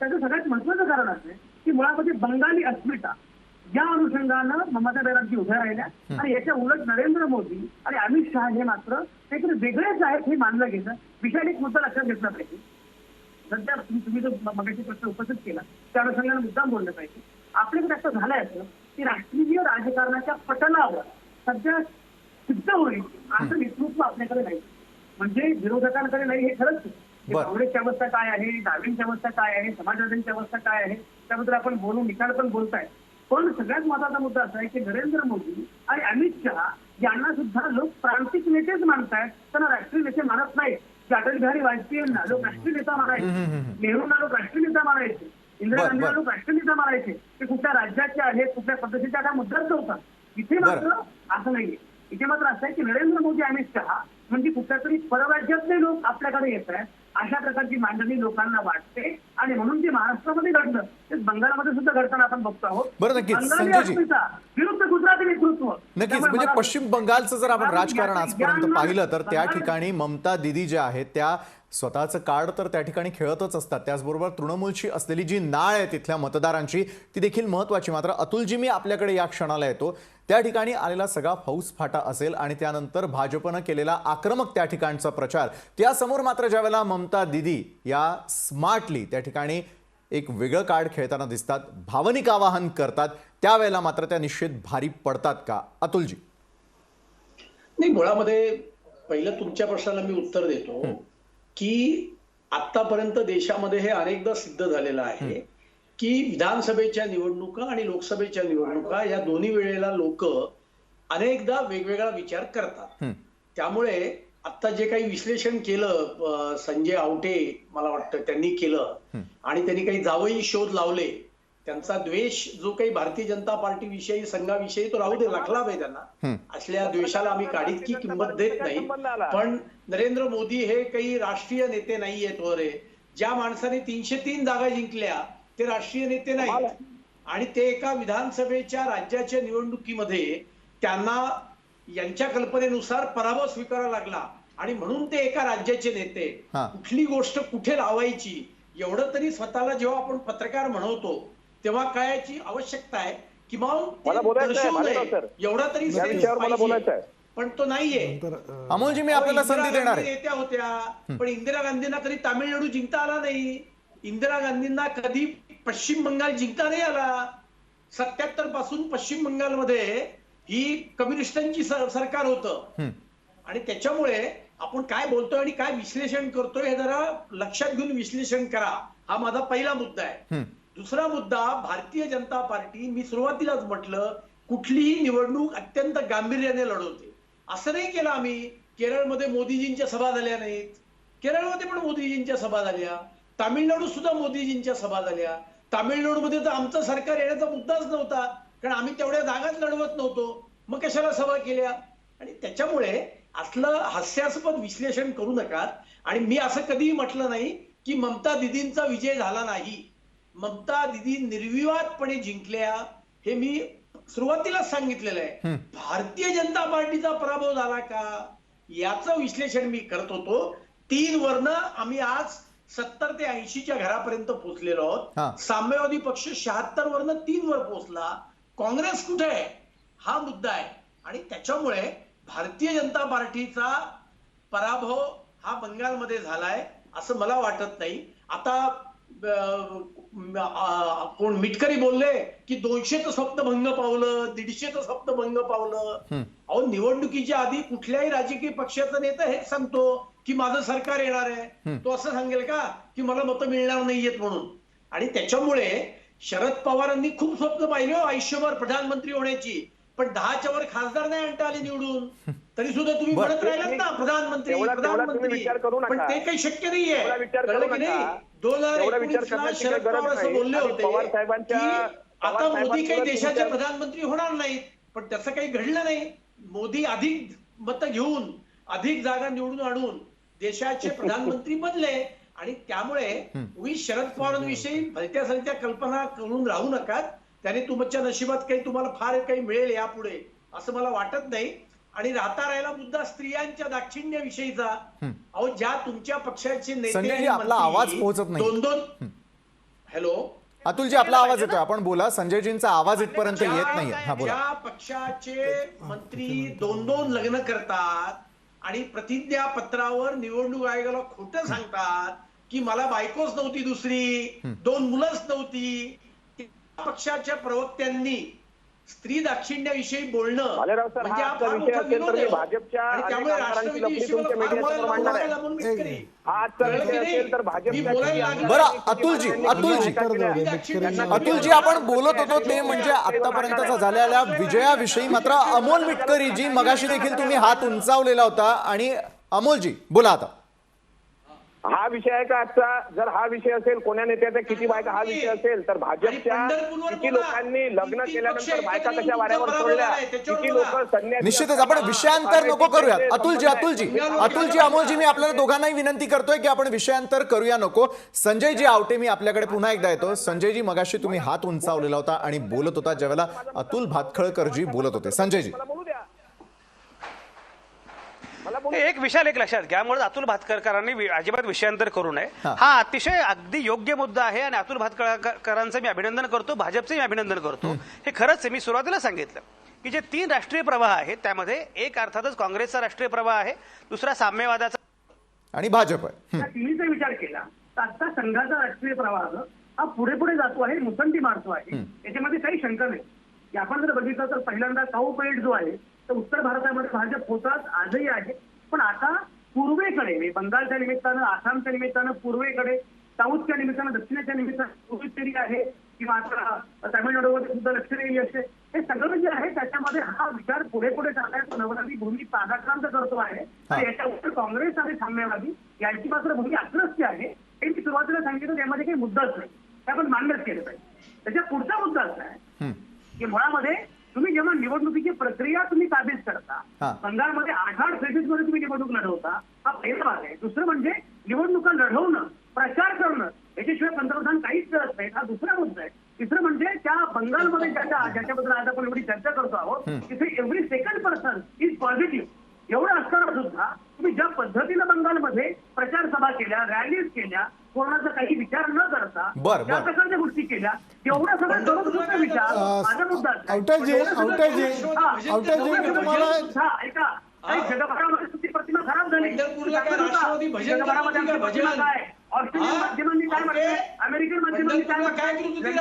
त्याचं सगळ्यात महत्वाचं कारण असं आहे की मुळामध्ये बंगाली अस्मिता या अनुषंगानं ममता बॅनर्जी उभ्या राहिल्या आणि याच्या उलट नरेंद्र मोदी आणि अमित शहा हे मात्र काहीतरी वेगळेच आहेत हे मानलं गेलं. विषयाने एक मुद्दा लक्षात घेतला पाहिजे. सध्या तुम्ही जो मगाशी प्रश्न उपस्थित केला त्या अनुषंगाने मुद्दाम बोललं पाहिजे. आपल्याकडे असं झालंय असं की राष्ट्रीय राजकारणाच्या पटलावर सध्या सिद्ध होईल असं नेतृत्व आपल्याकडे नाही. म्हणजे विरोधकांकडे नाही हे खरंच. काँग्रेसची अवस्था काय आहे, डावींची अवस्था काय आहे, समाजवाद्यांची अवस्था काय आहे त्याबद्दल आपण बोलून निकाल पण बोलताय. पण सगळ्यात महत्वाचा मुद्दा असा आहे की नरेंद्र मोदी आणि अमित शहा यांना सुद्धा लोक प्रांतिक नेतेच मानतायत, त्यांना राष्ट्रीय नेते मानत नाहीत. अटल बिहारी वाजपेयींना लोक राष्ट्रीय नेता मानायचे, नेहरूंना लोक राष्ट्रीय नेता मानायचे, इंदिरा गांधींना लोक राष्ट्रीय नेता मानायचे. ते कुठल्या राज्याचे आहेत, कुठल्या पद्धतीच्या हा मुद्दाच नव्हता. इथे मात्र असं नाहीये. इथे मात्र असं आहे की नरेंद्र मोदी अमित शहा म्हणजे कुठल्या तरी परराज्यातले लोक आपल्याकडे येत आहेत अशा प्रकारची मांडणी लोकांना वाटते. आणि म्हणून जे महाराष्ट्रामध्ये घडलं ते बंगालमध्ये सुद्धा घडताना आपण बघतो आहोत. बरं, नक्कीच बंगाली संजयजी, अस्मिता विरुद्ध गुजराती नेतृत्व. नक्कीच. म्हणजे पश्चिम बंगालचं जर आपण राजकारण आजपर्यंत पाहिलं तर त्या ठिकाणी ममता दीदी ज्या आहेत त्या स्वतःचं कार्ड तर त्या ठिकाणी खेळतच असतात. त्याचबरोबर तृणमूलची असलेली जी नाळ आहे तिथल्या मतदारांची ती देखील महत्त्वाची. मात्र अतुलजी, मी आपल्याकडे या क्षणाला येतो. त्या ठिकाणी आलेला सगळा फौजफाटा असेल आणि त्यानंतर भाजपनं केलेला आक्रमक त्या ठिकाणचा प्रचार, त्यासमोर मात्र ज्यावेळेला ममता दीदी या स्मार्टली त्या ठिकाणी एक वेगळं कार्ड खेळताना दिसतात, भावनिक आवाहन करतात, त्यावेळेला मात्र त्या निश्चित भारी पडतात का अतुलजी? नाही, मुळामध्ये पहिलं तुमच्या प्रश्नाला मी उत्तर देतो की आतापर्यंत देशामध्ये हे अनेकदा सिद्ध झालेलं आहे की विधानसभेच्या निवडणुका आणि लोकसभेच्या निवडणुका या दोन्ही वेळेला लोक अनेकदा वेगवेगळा विचार करतात. त्यामुळे आता जे काही विश्लेषण केलं संजय आवटे मला वाटतं त्यांनी केलं आणि त्यांनी काही जावई शोध लावले. त्यांचा द्वेष जो काही भारतीय जनता पार्टी विषयी संघाविषयी तो राहू दे, लाखला पाहिजे त्यांना. असल्या द्वेषाला आम्ही काडीतकी किंमत देत नाही. पण नरेंद्र मोदी हे काही राष्ट्रीय नेते नाहीयेत वगैरे. ज्या माणसाने 303 जागा जिंकल्या ते राष्ट्रीय नेते नाहीत आणि ते एका विधानसभेच्या राज्याच्या निवडणुकीमध्ये त्यांना यांच्या कल्पनेनुसार पराभव स्वीकारावा लागला आणि म्हणून ते एका राज्याचे नेते. कुठली गोष्ट कुठे लावायची एवढं तरी स्वतःला जेव्हा आपण पत्रकार म्हणवतो तेव्हा कळायची आवश्यकता आहे. किंवा एवढा तरी पण तो नाहीये. अमोलजी, मी आपल्याला संधी देणार आहे. नेत्या होत्या पण इंदिरा गांधींना कधी तामिळनाडू जिंकता आला नाही. इंदिरा गांधींना कधी पश्चिम बंगाल जिंकता नाही आला. 77 पासून पश्चिम बंगालमध्ये ही कम्युनिस्टांची सरकार होतं आणि त्याच्यामुळे आपण काय बोलतोय आणि काय विश्लेषण करतोय हे जरा लक्षात घेऊन विश्लेषण करा. हा माझा पहिला मुद्दा आहे. दुसरा मुद्दा, भारतीय जनता पार्टी मी सुरुवातीलाच म्हटलं कुठलीही निवडणूक अत्यंत गांभीर्याने लढवते. असं नाही केलं आम्ही. केरळमध्ये मोदीजींच्या सभा झाल्या नाहीत. केरळमध्ये पण मोदीजींच्या सभा झाल्या. तामिळनाडू सुद्धा मोदीजींच्या सभा झाल्या. तामिळनाडूमध्ये तर आमचं सरकार येण्याचा मुद्दाच नव्हता कारण आम्ही तेवढ्या जागाच लढवत नव्हतो. मग कशाला सभा केल्या? आणि त्याच्यामुळे असलं हास्यास्पद विश्लेषण करू नका. आणि मी असं कधीही म्हटलं नाही की ममता दिदींचा विजय झाला नाही. ममता दिदी निर्विवादपणे जिंकल्या हे मी सुरुवातीलाच सांगितलेलं आहे. भारतीय जनता पार्टीचा पराभव झाला का याचं विश्लेषण मी करत होतो. 3 वरनं आम्ही आज 70 ते 80च्या घरापर्यंत पोहोचलेलो आहोत. साम्यवादी पक्ष 76 वरनं 3 वर पोहोचला. काँग्रेस कुठे आहे हा मुद्दा आहे आणि त्याच्यामुळे भारतीय जनता पार्टीचा पराभव हा बंगालमध्ये झालाय असं मला वाटत नाही. आता कोण मिटकरी बोलले की 200चं स्वप्न भंग पावलं, 150चं स्वप्न भंग पावलं. अहो, निवडणुकीच्या आधी कुठल्याही राजकीय पक्षाचा नेता हेच सांगतो की माझं सरकार येणार आहे. तो असं सांगेल का की मला मतं मिळणार नाहीयेत म्हणून? आणि त्याच्यामुळे शरद पवारांनी खूप स्वप्न पाहिले हो आयुष्यभर प्रधानमंत्री होण्याची, पण 10च्या वर खासदार नाही आणता आले निवडून. तरी सुद्धा तुम्ही म्हणत राहिलात ना प्रधानमंत्री प्रधानमंत्री, पण ते काही शक्य नाहीये. कळलं की नाही? 2019ला शरद पवार असं बोलले होते की आता मोदी काही देशाचे प्रधानमंत्री होणार नाहीत, पण तसं काही घडलं नाही. मोदी अधिक मतं घेऊन अधिक जागा निवडून आणून देशाचे प्रधानमंत्री बनले आणि त्यामुळे तुम्ही शरद पवारांविषयी भलत्या सलत्या कल्पना करून राहू नका. त्याने तुमच्या नशिबात काही तुम्हाला फार काही मिळेल यापुढे असं मला वाटत नाही. आणि राहिला मुद्दा स्त्रियांच्या दाक्षिण्याविषयीचा. अहो, ज्या तुमच्या पक्षाचे नेते आपला आवाज पोहोचत नाही. 2-2 हॅलो अतुलजी आपला आवाज येतोय, आपण बोला. संजयजींचा आवाज इथपर्यंत येत नाहीये. हा बोला. ज्या पक्षाचे मंत्री 2-2 लग्न करतात आणि प्रतिज्ञा पत्रावर निवडणूक आयोगाला खोटं सांगतात की मला बायकोच नव्हती, दुसरी 2 मुलंच नव्हती, त्या पक्षाच्या प्रवक्त्यांनी स्त्री दाक्षिण्याविषयी बोलणं भालेराव सर, म्हणजे हा हा आजचा फार विषय मोठा असेल तर विरोध मी आहे. भाजपच्या आणि त्यामुळे अनेक आमदारांची राष्ट्रवादी लफडी तुमच्या विषयावर मीडियासमोर फार मांडणार आहे. बोलायला म्हणून मी करेन. हा आजचा कळलं विषय की नाही? असेल तर मी भाजपच्या बोलायला लागलो. बरं, अतुलजी आपण बोलत होतो ते म्हणजे आतापर्यंतचा झालेल्या विजयाविषयी. मात्र अमोल मिटकरी जी मगाशी देखील तुम्ही हात उंचावलेला होता, आणि अमोलजी बोला आता. हा विषय आहे का आजचा? जर हा विषय असेल कोण्या नेत्याचा किती बायका हा विषय असेल तर भाजपच्या किती लोकांनी लग्न केल्यानंतर बायका कशा वाऱ्यावर सोडल्या, किती लोक संन्यासी. निश्चितच आपण विषयांतर नको करूयात. अतुलजी अमोलजी, मी आपल्याला दोघांनाही विनंती करतोय की आपण विषयांतर करूया नको. संजयजी आवटे, मी आपल्याकडे पुन्हा एकदा येतो. संजयजी, मगाशी तुम्ही हात उंचावलेला होता आणि बोलत होता ज्यावेळेला अतुल भातखळकरजी बोलत होते. संजयजी, एक विशाल एक लक्षात घ्या, मुळे अतुल भातखळकरांनी अजिबात विषयांतर करू नये. हा अतिशय अगदी योग्य मुद्दा आहे आणि अतुल भातखळकरांचं मी अभिनंदन करतो, भाजपचं मी अभिनंदन करतो. हे खरंच मी सुरुवातीला सांगितलं की जे 3 राष्ट्रीय प्रवाह आहेत त्यामध्ये एक अर्थातच काँग्रेसचा राष्ट्रीय प्रवाह आहे, दुसरा साम्यवादाचा आणि भाजप आहे. या तिन्हीचा विचार केला तर आता संघाचा राष्ट्रीय प्रवाह हा पुढे पुढे जातो आहे, मुसंडी मारतो आहे. याच्यामध्ये काही शंका नाही की आपण जर बघितलं तर पहिल्यांदा साऊथ बेल्ट जो आहे तर उत्तर भारतामध्ये भाजप होताच, आजही आहे. पण आता पूर्वेकडे बंगालच्या निमित्तानं, आसामच्या निमित्तानं पूर्वेकडे, साऊथच्या निमित्तानं, दक्षिणेच्या निमित्तानं पूर्वेतरी आहे किंवा आता तामिळनाडूमध्ये सुद्धा लक्षणीय असे हे सगळं जे आहे त्याच्यामध्ये हा विचार पुढे पुढे चालण्याचा नवनवी भूमी पादाक्रांत करतो आहे. तर याच्यावर काँग्रेस आणि साम्यवादी यांची मात्र भूमी आक्रस्ती आहे. हे मी सुरुवातीला सांगितलं त्यामध्ये काही मुद्दाच नाही, ते आपण मान्यच केलं पाहिजे. त्याच्या पुढचा मुद्दा असा आहे की मुळामध्ये तुम्ही जेव्हा निवडणुकीची प्रक्रिया तुम्ही काबीज करता, बंगालमध्ये 8 फेजेसमध्ये तुम्ही निवडणूक लढवता, हा पहिला भाग आहे. दुसरं म्हणजे निवडणुका लढवणं, प्रचार करणं, याच्याशिवाय पंतप्रधान काहीच करत नाही, हा दुसरा मुद्दा आहे. तिसरं म्हणजे त्या बंगालमध्ये ज्याच्याबद्दल आज आपण एवढी चर्चा करतो आहोत, तिथे every second person is positive. एवढं असताना सुद्धा तुम्ही ज्या पद्धतीनं बंगालमध्ये प्रचार सभा केल्या, रॅलीज केल्या, कोणाचा काही विचार न करता त्या प्रकारच्या गोष्टी केल्या, एवढा सगळं करून सुद्धा विचार माझा मुद्दा आवटेजी तुम्हाला ऐका, काही जगभरामध्ये सुद्धा प्रतिमा खराब झाली. जगभरामध्ये प्रतिमा काय, ऑस्ट्रेलियन माध्यमांनी काय म्हटलंय, अमेरिकन माध्यमांनी काय म्हटलंय,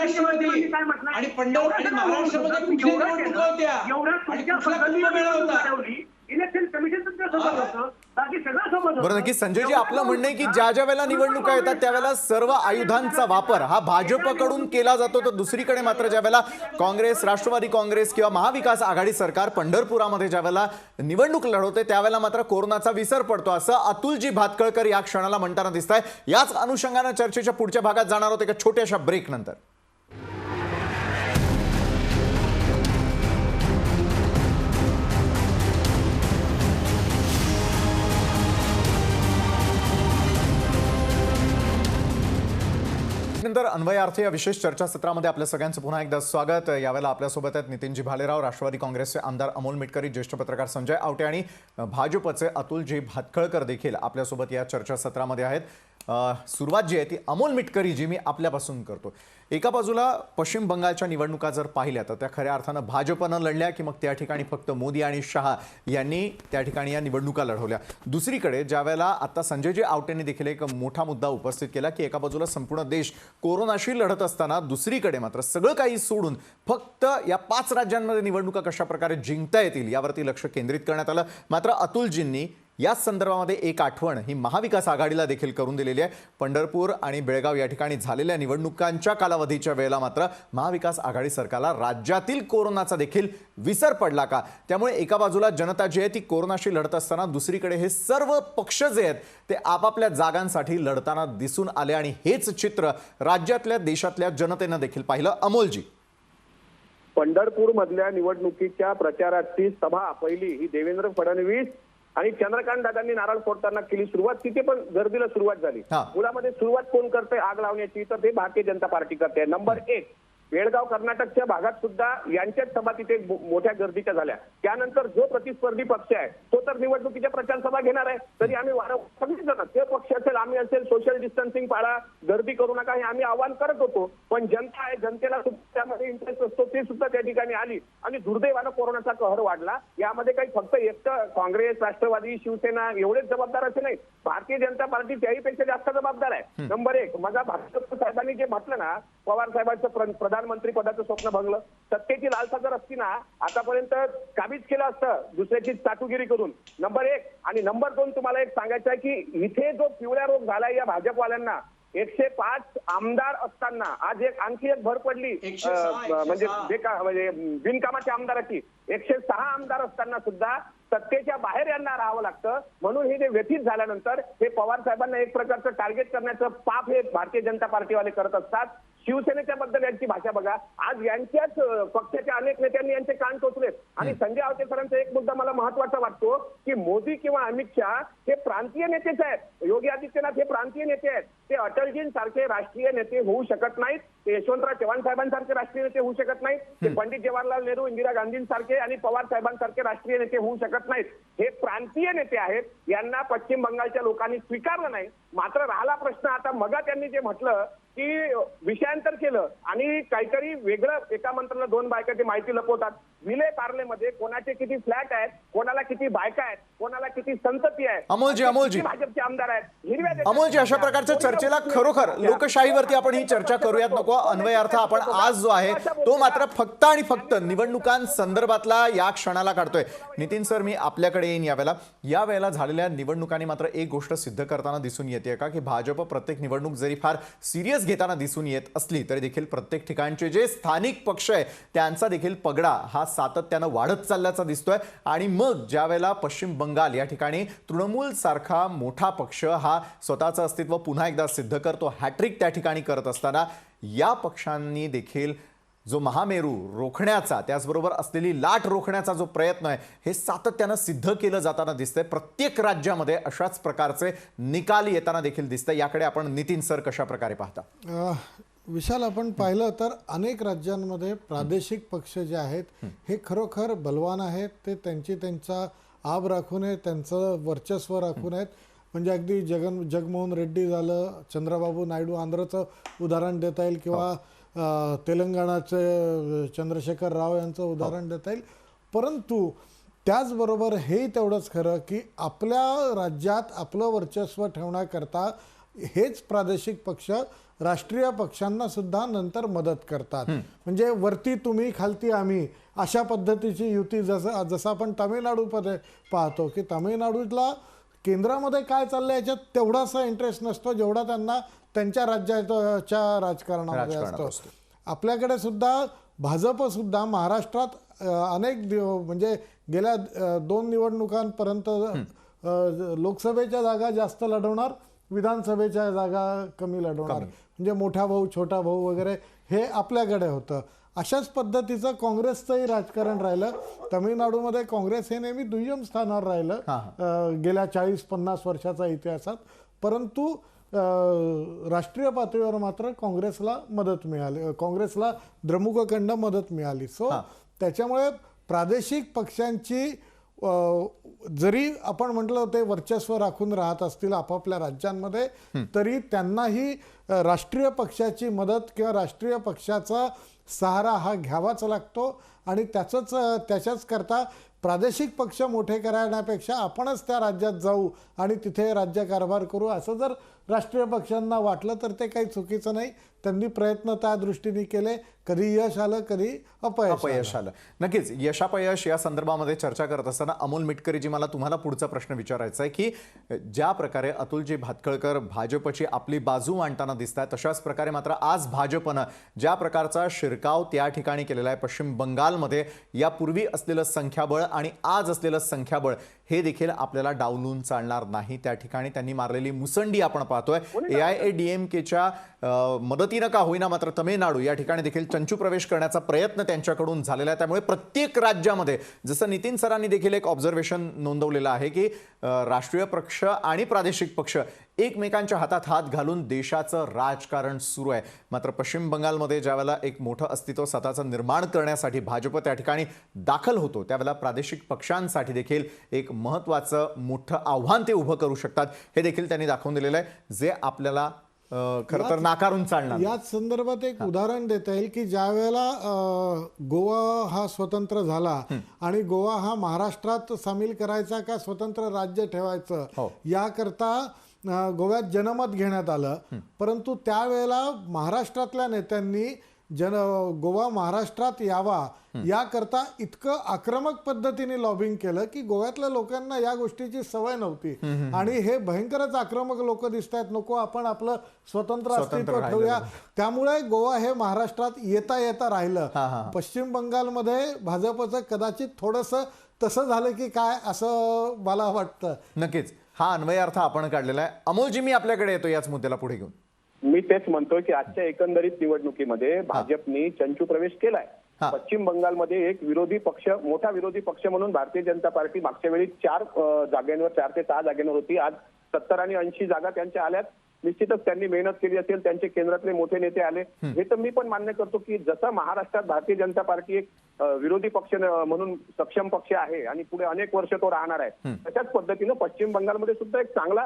काय म्हटलंय, आणि पंढरपूर आणि महाराष्ट्रामध्ये कुठली निवडणुका होत्या एवढ्या तुमच्या पद्धतीने इलेक्शन कमिशन तुमच्या सोबत होतं, बाकी सगळं सोबत होतं. बरं, नक्की संजयजी आपलं म्हणणं आहे की ज्या ज्या वेळेला निवडणुका येतात त्यावेळेला सर्व आयुधांचा वापर हा भाजपकडून केला जातो, तर दुसरीकडे मात्र ज्या वेळेला काँग्रेस, राष्ट्रवादी काँग्रेस किंवा महाविकास आघाडी सरकार पंढरपुरामध्ये ज्या वेळेला निवडणूक लढवते त्यावेळेला मात्र कोरोनाचा विसर पडतो, असं अतुलजी भातखळकर या क्षणाला म्हणताना दिसत आहे. याच अनुषंगाने चर्चेच्या पुढच्या भागात जाणार आहोत एका छोट्याशा ब्रेक नंतर. नंतर अन्वयार्थ या विशेष चर्चासत्रामध्ये आपल्या सगळ्यांचं पुन्हा एकदा स्वागत. यावेळेला आपल्यासोबत आहेत नितीनजी भालेराव, राष्ट्रवादी काँग्रेसचे आमदार अमोल मिटकरी, ज्येष्ठ पत्रकार संजय आवटे आणि भाजपचे अतुलजी भातखळकर देखील आपल्यासोबत या चर्चासत्रामध्ये आहेत. सुरुवात जी आहे ती अमोल मिटकरी जी मी आपल्यापासून करतो. एका बाजूला पश्चिम बंगालच्या निवडणुका जर पाहिल्या तर त्या खऱ्या अर्थानं भाजपनं लढल्या की मग त्या ठिकाणी फक्त मोदी आणि शहा यांनी त्या ठिकाणी या निवडणुका लढवल्या. दुसरीकडे ज्यावेळेला आता संजयजी आवटेंनी देखील एक मोठा मुद्दा उपस्थित केला की एका बाजूला संपूर्ण देश कोरोनाशी लढत असताना दुसरीकडे मात्र सगळं काही सोडून फक्त या 5 राज्यांमध्ये निवडणुका कशा प्रकारे जिंकता येतील यावरती लक्ष केंद्रित करण्यात आलं. मात्र अतुलजींनी याच संदर्भामध्ये एक आठवण ही महाविकास आघाडीला देखील करून दिलेली आहे. पंढरपूर आणि बेळगाव या ठिकाणी झालेल्या निवडणुकांच्या कालावधीच्या वेळेला मात्र महाविकास आघाडी सरकारला राज्यातील कोरोनाचा देखील विसर पडला का? त्यामुळे एका बाजूला जनता जी आहे ती कोरोनाशी लढत असताना दुसरीकडे हे सर्व पक्ष जे आहेत ते आपापल्या जागांसाठी लढताना दिसून आले आणि हेच चित्र राज्यातल्या देशातल्या जनतेनं देखील पाहिलं. अमोलजी, पंढरपूर मधल्या निवडणुकीच्या प्रचाराची सभा पहिली ही देवेंद्र फडणवीस आणि चंद्रकांत दादांनी नारळ फोडताना केली सुरुवात, तिथे पण गर्दीला सुरुवात झाली. मुळामध्ये सुरुवात कोण करते आग लावण्याची, तर ते भारतीय जनता पार्टी करते. नंबर 1 बेळगाव कर्नाटकच्या भागात सुद्धा यांच्याच सभा तिथे मोठ्या गर्दीच्या झाल्या. त्यानंतर जो प्रतिस्पर्धी पक्ष आहे तो तर निवडणुकीच्या प्रचार सभा घेणार आहे. तरी आम्ही सगळेच जण, ते पक्ष असेल आम्ही असेल, सोशल डिस्टन्सिंग पाळा, गर्दी करू नका हे आम्ही आवाहन करत होतो. पण जनता आहे, जनतेला सुद्धा त्यामध्ये इंटरेस्ट असतो, ते सुद्धा त्या ठिकाणी आली आणि दुर्दैवानं कोरोनाचा कहर वाढला. यामध्ये काही फक्त एकटं काँग्रेस, राष्ट्रवादी, शिवसेना एवढेच जबाबदार असे नाही. भारतीय जनता पार्टी त्याहीपेक्षा जास्त जबाबदार आहे. नंबर एक, मग भाजप साहेबांनी जे म्हटलं ना, पवार साहेबांचं प्रधानमंत्री पदाचं स्वप्न भंगलं. सत्तेची लालसा जर असती ना आतापर्यंत काबीज केलं असतं दुसऱ्याची चाटुगिरी करून. नंबर एक. आणि नंबर दोन, तुम्हाला एक सांगायचं आहे की इथे जो पिवळा रोग झालाय या भाजपवाल्यांना, 105 आमदार असताना आज आणखी एक भर पडली, 106 म्हणजे बिनकामाच्या आमदाराची. 106 आमदार असताना सुद्धा सत्तेच्या बाहेर यांना राहावं लागतं. म्हणून हे जे व्यथित झाल्यानंतर हे पवार साहेबांना एक प्रकारचं टार्गेट करण्याचं पाप हे भारतीय जनता पार्टीवाले करत असतात. शिवसेनेच्या बद्दल यांची भाषा बघा. आज यांच्याच पक्षाच्या अनेक नेत्यांनी यांचे कान टोचलेत. आणि संजय आवटे सरांचा एक मुद्दा मला महत्वाचा वाटतो की मोदी किंवा अमित शहा हे प्रांतीय नेतेच आहेत. योगी आदित्यनाथ हे प्रांतीय नेते आहेत. ते अटलजींसारखे राष्ट्रीय नेते होऊ शकत नाहीत. ते यशवंतराव चव्हाण साहेबांसारखे राष्ट्रीय नेते होऊ शकत नाहीत. ते पंडित जवाहरलाल नेहरू, इंदिरा गांधींसारखे आणि पवार साहेबांसारखे राष्ट्रीय नेते होऊ शकत नाहीत. हे प्रांतीय नेते आहेत. यांना पश्चिम बंगालच्या लोकांनी स्वीकारलं नाही. मात्र राहिला प्रश्न आता, मगा त्यांनी जे म्हटलं की विषयांतर केलं आणि काहीतरी वेगळं, एका मंत्र्याला 2 बायका ते माहिती लपवतात. विले पार्लेमध्ये कोणाचे किती फ्लॅट आहेत, कोणाला किती बायका आहेत, कोणाला किती संतती आहे, अमोलजी भाजपचे आमदार आहेत, हिरव्या देशात- अमोलजी, अशा प्रकारच्या चर्चेला खरोखर लोकशाहीवरती आपण ही चर्चा करूयात नको. अन्वयार्थ आपण आज जो आहे तो मात्र फक्त आणि फक्त निवडणुकांसंदर्भातला या क्षणाला काढतोय. नितीन सर, मी आपल्याकडे येईन यावेळेला झालेल्या निवडणुकांनी मात्र एक गोष्ट सिद्ध करताना दिसून येते का की भाजप प्रत्येक निवडणूक जरी फार सिरियस घेताना दिसून येत असली तरी देखील प्रत्येक ठिकाणचे जे स्थानिक पक्ष आहे त्यांचा देखील पगडा हा सातत्यानं वाढत चालल्याचा दिसतोय. आणि मग ज्या वेळेला पश्चिम बंगाल या ठिकाणी तृणमूल सारखा मोठा पक्ष हा स्वतःचं अस्तित्व पुन्हा एकदा सिद्ध करतो, हॅट्रिक त्या ठिकाणी करत असताना या पक्षांनी देखील जो महामेरू रोखण्याचा, त्याचबरोबर असलेली लाट रोखण्याचा जो प्रयत्न आहे हे सातत्यानं सिद्ध केलं जाताना दिसतंय. प्रत्येक राज्यामध्ये अशाच प्रकारचे निकाल येताना देखील दिसतंय. याकडे आपण नितीन सर कशा प्रकारे पाहता? विशाल, आपण पाहिलं तर अनेक राज्यांमध्ये प्रादेशिक पक्ष जे आहेत हे खरोखर बलवान आहेत. ते त्यांचा आब राखून आहेत, त्यांचं वर्चस्व राखून आहेत. म्हणजे अगदी जगमोहन रेड्डी झालं, चंद्रबाबू नायडू आंध्रचं उदाहरण देता येईल, किंवा तेलंगणाचे चंद्रशेखर राव यांचं उदाहरण देता येईल. परंतु त्याचबरोबर हे तेवढंच खरं की आपल्या राज्यात आपलं वर्चस्व ठेवण्याकरता हेच प्रादेशिक पक्ष राष्ट्रीय पक्षांना सुद्धा नंतर मदत करतात. म्हणजे वरती तुम्ही खालती आम्ही अशा पद्धतीची युती, जसं आपण तामिळनाडूमध्ये पाहतो की तामिळनाडूला केंद्रामध्ये काय चाललंय याच्यात तेवढासा इंटरेस्ट नसतो जेवढा त्यांना त्यांच्या राज्याच्या राजकारणामध्ये असतो. आपल्याकडे सुद्धा भाजप सुद्धा महाराष्ट्रात अनेक म्हणजे गेल्या 2 निवडणुकांपर्यंत लोकसभेच्या जागा जास्त लढवणार, विधानसभेच्या जागा कमी लढवणार. म्हणजे मोठा भाऊ छोटा भाऊ वगैरे हे आपल्याकडे होतं. अशाच पद्धतीचं काँग्रेसचंही राजकारण राहिलं. तामिळनाडूमध्ये काँग्रेस हे नेहमी दुय्यम स्थानावर राहिलं गेल्या 40-50 वर्षाचा इतिहासात. परंतु राष्ट्रीय पातळीवर मात्र काँग्रेसला मदत मिळाली, काँग्रेसला द्रमुककडनं मदत मिळाली. सो त्याच्यामुळे प्रादेशिक पक्षांची जरी आपण म्हटलं ते वर्चस्व राखून राहत असतील आपापल्या राज्यांमध्ये, तरी त्यांनाही राष्ट्रीय पक्षाची मदत किंवा राष्ट्रीय पक्षाचा सहारा हा घ्यावाच लागतो. आणि त्याच्याच करता प्रादेशिक पक्ष मोठे करण्यापेक्षा आपणच त्या राज्यात जाऊ आणि तिथे राज्यकारभार करू असं जर राष्ट्रीय पक्षांना वाटलं तर ते काही चुकीचं नाही. त्यांनी प्रयत्न त्या दृष्टीने केले. कधी यश आलं, कधी अपयश आलं. नक्कीच यशापयश या संदर्भामध्ये चर्चा करत असताना अमोल मिटकरीजी, मला तुम्हाला पुढचा प्रश्न विचारायचा आहे की ज्या प्रकारे अतुलजी भातखळकर भाजपची आपली बाजू मांडताना दिसतात, तशाच प्रकारे मात्र आज भाजपनं ज्या प्रकारचा शिरकाव त्या ठिकाणी केलेला आहे पश्चिम बंगालमध्ये, यापूर्वी असलेलं संख्याबळ आणि आज असलेलं संख्याबळ हे देखील आपल्याला डावलून चालणार नाही. त्या ठिकाणी त्यांनी मारलेली मुसंडी आपण पाहतोय. AIADMKच्या मदतीनं का होईना मात्र तमिळनाडू या ठिकाणी देखील चंचू प्रवेश करण्याचा प्रयत्न त्यांच्याकडून झालेला आहे. त्यामुळे प्रत्येक राज्यामध्ये जसं नितीन सरांनी देखील एक ऑब्झर्वेशन नोंदवलेलं आहे की राष्ट्रीय पक्ष आणि प्रादेशिक पक्ष एकमेकांच्या हातात हात घालून देशाचं राजकारण सुरू आहे. मात्र पश्चिम बंगालमध्ये ज्यावेळेला एक मोठं अस्तित्व स्वतःचं निर्माण करण्यासाठी भाजप त्या ठिकाणी दाखल होतो त्यावेळेला प्रादेशिक पक्षांसाठी देखील एक महत्त्वाचं मोठं आव्हान ते उभं करू शकतात हे देखील त्यांनी दाखवून दिलेलं आहे, जे आपल्याला खरं तर नाकारून चालणार. याच संदर्भात एक उदाहरण देता येईल की ज्या वेळेला गोवा हा स्वतंत्र झाला आणि गोवा हा महाराष्ट्रात सामील करायचा का स्वतंत्र राज्य ठेवायचं याकरता गोव्यात जनमत घेण्यात आलं. परंतु त्यावेळेला महाराष्ट्रातल्या नेत्यांनी गोवा महाराष्ट्रात यावा याकरता इतकं आक्रमक पद्धतीने लॉबिंग केलं की गोव्यातल्या लोकांना या गोष्टीची सवय नव्हती आणि हे भयंकरच आक्रमक लोक दिसत आहेत, नको आपण आपलं स्वतंत्र अस्तित्व ठेवूया. त्यामुळे गोवा हे महाराष्ट्रात येता येता राहिलं. पश्चिम बंगालमध्ये भाजपचं कदाचित थोडंसं तसं झालं की काय असं मला वाटतं. नक्कीच हा अन्वयार्थ आपण काढलेला आहे. अमोलजी, मी आपल्याकडे येतो याच मुद्द्याला पुढे घेऊन. मी तेच म्हणतोय की आजच्या एकंदरीत निवडणुकीमध्ये भाजपने चंचू प्रवेश केलाय. पश्चिम बंगालमध्ये एक विरोधी पक्ष, मोठा विरोधी पक्ष म्हणून भारतीय जनता पार्टी मागच्या वेळी 4 ते 6 जागेंवर होती. आज 70 आणि 80 जागा त्यांच्या आल्यात. निश्चितच त्यांनी मेहनत केली असेल, त्यांचे केंद्रातले मोठे नेते आले. हे तर मी पण मान्य करतो की जसं महाराष्ट्रात भारतीय जनता पार्टी एक विरोधी पक्ष म्हणून सक्षम पक्ष आहे आणि पुढे अनेक वर्ष तो राहणार आहे, तशाच पद्धतीनं पश्चिम बंगालमध्ये सुद्धा एक चांगला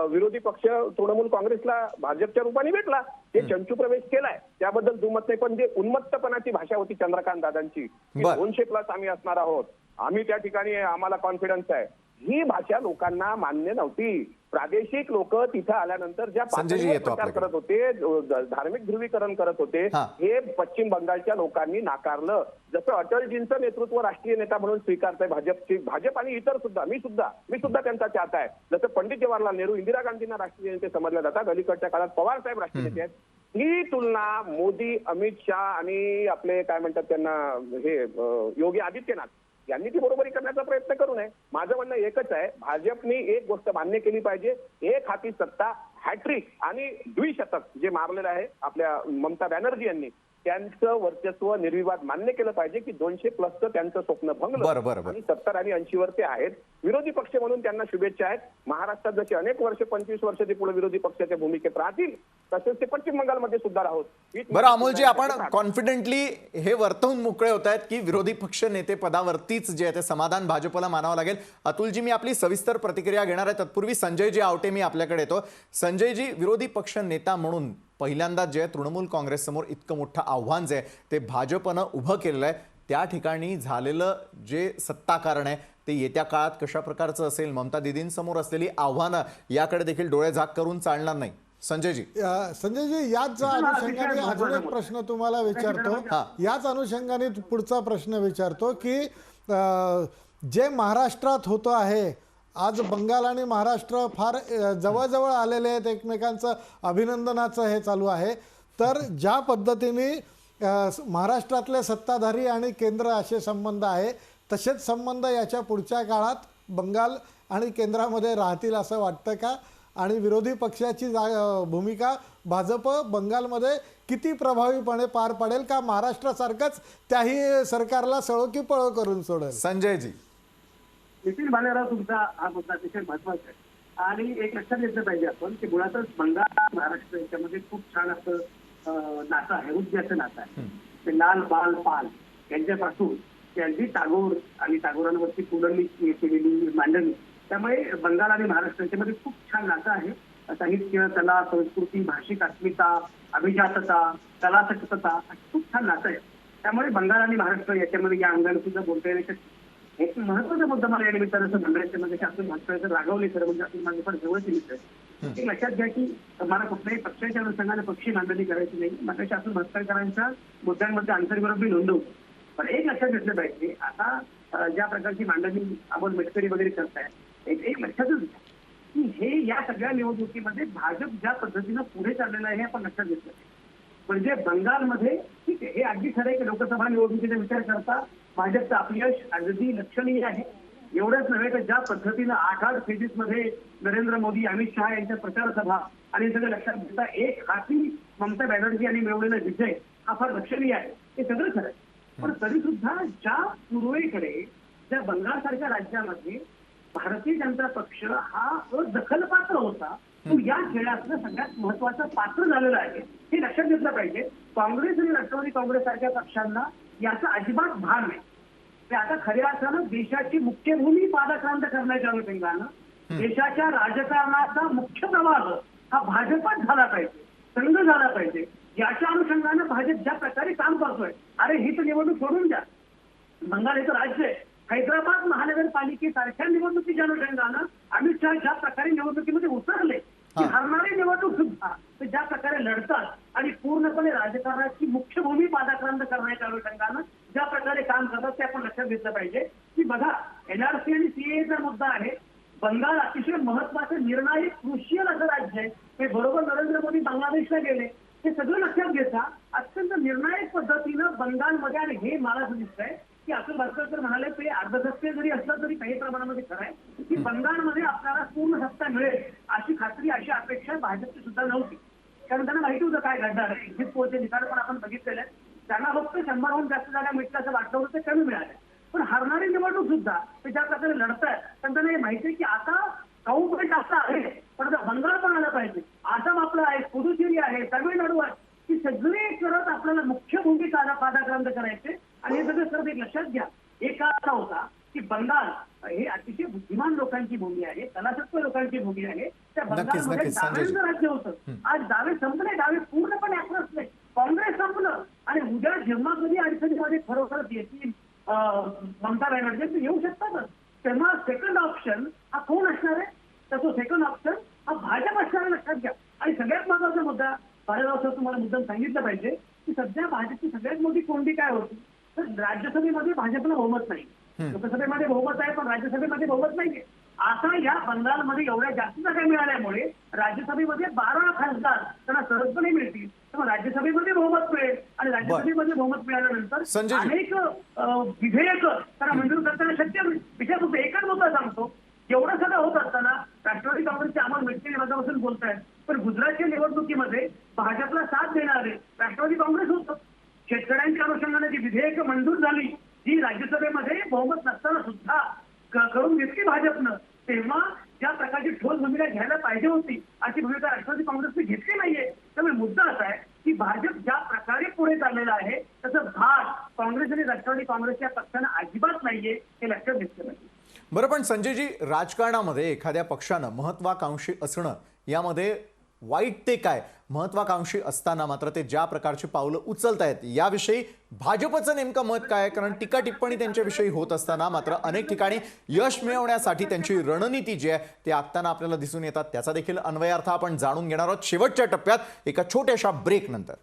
विरोधी पक्ष तृणमूल काँग्रेसला भाजपच्या रूपाने भेटला. ते चंचू प्रवेश केलाय त्याबद्दल दुमत नाही, पण जे उन्मत्तपणाची भाषा होती चंद्रकांत दादांची, 200+ आम्ही असणार आहोत, आम्ही त्या ठिकाणी आम्हाला कॉन्फिडन्स आहे, ही भाषा लोकांना मान्य नव्हती. प्रादेशिक लोक तिथे आल्यानंतर ज्या प्रचार करत होते, धार्मिक ध्रुवीकरण करत होते, हे पश्चिम बंगालच्या लोकांनी नाकारलं. जसं अटलजींचं नेतृत्व राष्ट्रीय नेता म्हणून स्वीकारतंय भाजप आणि इतर सुद्धा, मी सुद्धा त्यांचा चाहता आहे. जसं पंडित जवाहरलाल नेहरू, इंदिरा गांधींना राष्ट्रीय नेते समजले जातात, अलीकडच्या काळात पवार साहेब राष्ट्रीय नेते आहेत. ही तुलना मोदी, अमित शाह आणि आपले काय म्हणतात त्यांना हे योगी आदित्यनाथ यांनी ती बरोबरी करण्याचा प्रयत्न करू नये. माझं म्हणणं एकच आहे, भाजपने एक गोष्ट मान्य केली पाहिजे, एक हाती सत्ता, हॅट्रिक आणि द्विशतक जे मारलेलं आहे आपल्या ममता बॅनर्जी यांनी, त्यांचं वर्चस्व निर्विवाद मान्य केलं पाहिजे की 200+ त्यांचं स्वप्न भंगलं आणि 70 आणि 80 वर ते आहेत. विरोधी पक्ष म्हणून त्यांना शुभेच्छा आहेत. महाराष्ट्रात जसे अनेक वर्ष, 25 वर्ष ते पुढे विरोधी पक्षाच्या भूमिकेत राहतील, तसेच ते पश्चिम बंगालमध्ये सुद्धा राहोत. बरं अमोलजी, आपण कॉन्फिडेंटली हे वर्तवून मोकळे होत आहेत की विरोधी पक्ष नेते पदावरतीच जे आहे ते समाधान भाजपला मानावं लागेल. अतुलजी, मी आपली सविस्तर प्रतिक्रिया घेणार आहे. तत्पूर्वी संजयजी आवटे मी आपल्याकडे येतो. संजयजी, विरोधी पक्ष नेता म्हणून पहिल्यांदा जे तृणमूल काँग्रेस समोर इतकं मोठं आव्हान जे आहे ते भाजपनं उभं केलेलं आहे, त्या ठिकाणी झालेलं जे सत्ताकारण आहे ते येत्या काळात कशा प्रकारचं असेल, ममता दीदींसमोर असलेली आव्हानं याकडे देखील डोळे झाक करून चालणार नाही. संजयजी, याच अनुषंगाने अजून एक प्रश्न तुम्हाला विचारतो. याच अनुषंगाने पुढचा प्रश्न विचारतो की जे महाराष्ट्रात होतं आहे, आज बंगाल आणि महाराष्ट्र फार जवळजवळ आलेले आहेत, एकमेकांचं अभिनंदनाचं हे चालू आहे. तर ज्या पद्धतीने महाराष्ट्रातले सत्ताधारी आणि केंद्र असे संबंध आहे, तसेच संबंध याच्या पुढच्या काळात बंगाल आणि केंद्रामध्ये राहतील असं वाटतं का? आणि विरोधी पक्षाची भूमिका भाजप बंगालमध्ये किती प्रभावीपणे पार पाडेल का महाराष्ट्रासारखंच त्याही सरकारला सळो की पळो करून सोडेल? संजयजी. नितीन भालेराव, तुमचा हा मुद्दा अतिशय महत्वाचा आहे आणि एक लक्षात घेतलं पाहिजे आपण की मुळातच बंगाल महाराष्ट्र याच्यामध्ये खूप छान असं नातं आहे, हृदयाचं नातं आहे. ते लाल बाल पाल यांच्यापासून ते अगदी टागोर आणि टागोरांवरती पुलंनी केलेली मांडणी, त्यामुळे बंगाल आणि महाराष्ट्र याच्यामध्ये खूप छान नातं आहे. साहित्य, कला, संस्कृती, भाषिक अस्मिता, अभिजातता, कलासक्तता खूप छान नातं आहे. त्यामुळे बंगाल आणि महाराष्ट्र याच्यामध्ये या अंगाने सुद्धा बोलता येण्याचं एक महत्वाचा मुद्दा मला या निमित्तानं असं म्हणायचं म्हणजे शास्त्री भास्करांचं रागवले सर म्हणजे आपण माझे पण जवळचे मित्र आहे. एक लक्षात घ्या की मला कुठल्याही पक्षाच्या अनुषंगाने पक्षी मांडणी करायची नाही, मात्र शास्त्री भास्करांच्या मुद्द्यांमध्ये आंतरविरोध मी नोंदवतो. पण एक लक्षात घेतलं पाहिजे, आता ज्या प्रकारची मांडणी आपण मेटकरी वगैरे करताय, एक लक्षातच घ्या की हे या सगळ्या निवडणुकीमध्ये भाजप ज्या पद्धतीनं पुढे चाललेलं आहे हे आपण लक्षात घेतलं. म्हणजे बंगालमध्ये ठीक आहे, हे अगदी खरं आहे की लोकसभा निवडणुकीचा विचार करता भाजपचं अपयश अगदी लक्षणीय आहे. एवढंच नव्हे तर ज्या पद्धतीनं 8 फेजेसमध्ये नरेंद्र मोदी, अमित शहा यांच्या प्रचार सभा आणि हे सगळं लक्षात घेता एक हाती ममता बॅनर्जी यांनी मिळवलेला विजय हा फार लक्षणीय आहे. हे सगळं खरं आहे. पण तरी सुद्धा ज्या पूर्वेकडे, ज्या बंगालसारख्या राज्यामध्ये भारतीय जनता पक्ष हा दखलपात्र होता, तो या खेळातलं सगळ्यात महत्वाचं पात्र झालेलं आहे. हे लक्षात घेतलं पाहिजे. काँग्रेस आणि राष्ट्रवादी काँग्रेस सारख्या पक्षांना याचा अजिबात भान नाही. ते आता खऱ्या अर्थानं देशाची मुख्य भूमी पादाक्रांत करण्याच्या अनुषंगानं देशाच्या राजकारणाचा मुख्य प्रवाह हा भाजपच झाला पाहिजे, संघ झाला पाहिजे. याच्या अनुषंगानं भाजप ज्या प्रकारे काम करतोय, अरे ही तर निवडणूक सोडून द्या, बंगाल हे तर राज्य आहे. हैदराबाद महानगरपालिकेसारख्या निवडणुकीच्या अनुषंगानं अमित शहा ज्या प्रकारे निवडणुकीमध्ये उतरले, की हरणारी निवडणूक सुद्धा ते ज्या प्रकारे लढतात आणि पूर्णपणे राजकारणाची मुख्य भूमी पादाक्रांत करण्याच्या अनुषंगानं ज्या प्रकारे काम करतात ते आपण लक्षात घेतलं पाहिजे. की बघा, एनआरसी आणि सीएचा मुद्दा आहे. बंगाल अतिशय महत्वाचं निर्णायक क्रुशियल असं राज्य आहे. ते बरोबर नरेंद्र मोदी बांगलादेशला गेले, हे सगळं लक्षात घेता अत्यंत निर्णायक पद्धतीनं बंगालमध्ये, आणि हे मला असं दिसतंय की अतुल भास्कर म्हणाले ते अर्धसत्य जरी असलं तरी काही प्रमाणामध्ये खरं आहे की बंगालमध्ये आपल्याला पूर्ण सत्ता मिळेल अशी खात्री, अशी अपेक्षा भाजपची सुद्धा नव्हती. कारण त्यांना माहिती होतं काय घडणार आहे. एक्झिट पोलचे निकाल पण आपण बघितलेले आहेत. त्यांना फक्त 100हून जास्त जागा मिळतील असं वाटलं होतं, ते कमी मिळाले. पण हरणारी निवडणूक सुद्धा ते ज्या प्रकारे लढतायत, पण त्यांना हे माहिती आहे की आता काउंट पॉईंट जास्त आहे, पण आता बंगाल पण आलं पाहिजे, आसाम आपलं आहे, पुदुचेरी आहे, तामिळनाडू आहे, की सगळे करत आपल्याला मुख्य भूमिका पादाक्रांत करायचे. आणि हे सगळं करत एक लक्षात घ्या, एक काळ असा होता की बंगाल हे अतिशय बुद्धिमान लोकांची भूमी आहे, कलासत्व लोकांची भूमी आहे. त्या बंगालमध्ये डाव्यांचं राज्य होतं. आज डावे संपले, डावे पूर्णपणे आक्रसले, काँग्रेस संपलं. आणि उद्या जेव्हा कधी अडचणीमध्ये खरोखरच येतील ममता बॅनर्जी तर येऊ शकतातच, तेव्हा सेकंड ऑप्शन हा कोण असणार आहे? तर तो सेकंड ऑप्शन हा भाजप असणार आहे, लक्षात घ्या. आणि सगळ्यात महत्वाचा मुद्दा, बाळासाहेब तुम्हाला मुद्दाम सांगितलं पाहिजे की सध्या भाजपची सगळ्यात मोठी कोंडी काय होती, तर राज्यसभेमध्ये भाजपला बहुमत नाही. लोकसभेमध्ये बहुमत आहे पण राज्यसभेमध्ये बहुमत नाहीये. आता या बंगालमध्ये एवढ्या जास्त जागा मिळाल्यामुळे राज्यसभेमध्ये 12 खासदार त्यांना सहजपणे मिळतील, तेव्हा राज्यसभेमध्ये बहुमत मिळेल. आणि राज्यसभेमध्ये बहुमत मिळाल्यानंतर अनेक विधेयक त्यांना मंजूर करताना शक्य होईल. विषय फक्त एकच मुद्दा सांगतो, एवढं सगळं होत असताना राष्ट्रवादी काँग्रेसचे अमोल मिटके माझ्यापासून बोलतायत, पण गुजरातच्या निवडणुकीमध्ये भाजपला साथ देणारे राष्ट्रवादी काँग्रेस होतं. शेतकऱ्यांच्या अनुषंगाने जी विधेयक मंजूर झाली, जी राज्यसभेमध्ये बहुमत नसताना सुद्धा करून घेतली भाजपनं, तेव्हा ज्या प्रकारची ठोस भूमिका घ्यायला पाहिजे होती अशी भूमिका राष्ट्रवादी काँग्रेसने घेतली नाहीये. त्यामुळे मुद्दा असा आहे की भाजप ज्या प्रकारे पुढे चाललेला आहे त्याचा भाग काँग्रेस आणि राष्ट्रवादी काँग्रेसच्या पक्षांना अजिबात नाहीये, हे लक्षात घेतलं पाहिजे. बरं, पण संजयजी, राजकारणामध्ये एखाद्या पक्षानं महत्वाकांक्षी असणं यामध्ये वाईट ते काय? महत्वाकांक्षी असताना मात्र ते ज्या प्रकारची पावलं उचलतायत याविषयी भाजपचं नेमकं मत काय? कारण टीका टिप्पणी त्यांच्याविषयी होत असताना मात्र अनेक ठिकाणी यश मिळवण्यासाठी त्यांची रणनीती जी आहे ते आखताना आपल्याला दिसून येतात. त्याचा देखील अन्वयार्थ आपण जाणून घेणार आहोत शेवटच्या टप्प्यात एका छोट्याशा ब्रेक नंतर.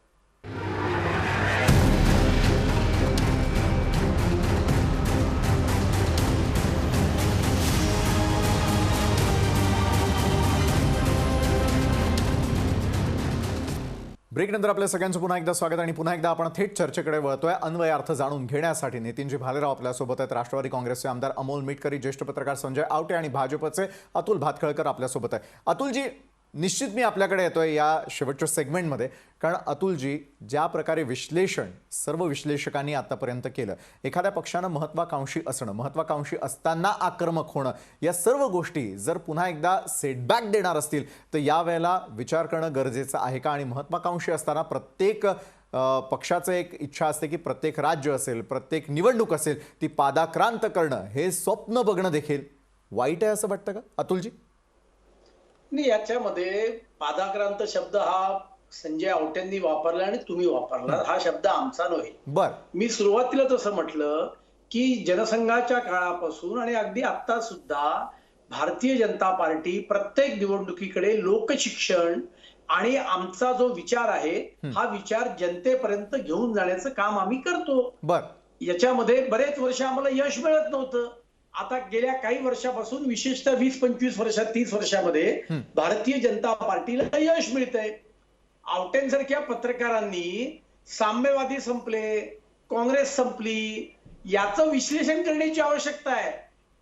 ब्रेकनंतर आपल्या सगळ्यांचं पुन्हा एकदा स्वागत. आणि पुन्हा एकदा आपण थेट चर्चेकडे वळतोय. अन्वयार्थ जाणून घेण्यासाठी नितीनजी भालेराव आपल्यासोबत आहेत, राष्ट्रवादी काँग्रेसचे आमदार अमोल मिटकरी, ज्येष्ठ पत्रकार संजय आवटे आणि भाजपचे अतुल भातखळकर आपल्यासोबत आहे. अतुलजी, निश्चित मी आपल्याकडे येतोय या शेवटच्या सेगमेंटमध्ये, कारण अतुलजी, ज्या प्रकारे विश्लेषण सर्व विश्लेषकांनी आतापर्यंत केलं, एखाद्या पक्षानं महत्वाकांक्षी असणं, महत्वाकांक्षी असताना आक्रमक होणं, या सर्व गोष्टी जर पुन्हा एकदा सेटबॅक देणार असतील तर यावेळेला विचार करणं गरजेचं आहे का? आणि महत्वाकांक्षी असताना प्रत्येक पक्षाचं एक इच्छा असते की प्रत्येक राज्य असेल, प्रत्येक निवडणूक असेल, ती पादाक्रांत करणं, हे स्वप्न बघणं देखील वाईट आहे असं वाटतं का अतुलजी? नाही, याच्यामध्ये पादाक्रांत शब्द हा संजय आवटेंनी वापरला आणि तुम्ही वापरला, हा शब्द आमचा नव्हे. बर, मी सुरुवातीला तसं म्हटलं की जनसंघाच्या काळापासून आणि अगदी आता सुद्धा भारतीय जनता पार्टी प्रत्येक निवडणुकीकडे लोकशिक्षण आणि आमचा जो विचार आहे हा विचार जनतेपर्यंत घेऊन जाण्याचं काम आम्ही करतो. बर, याच्यामध्ये बरेच वर्ष आम्हाला यश मिळत नव्हतं. आता गेल्या काही वर्षापासून, विशेषतः 20-25 वर्षात, 30 वर्षामध्ये भारतीय जनता पार्टीला यश मिळतंय. आवटेंसारख्या पत्रकारांनी साम्यवादी संपले, काँग्रेस संपली, याचं विश्लेषण करण्याची आवश्यकता आहे.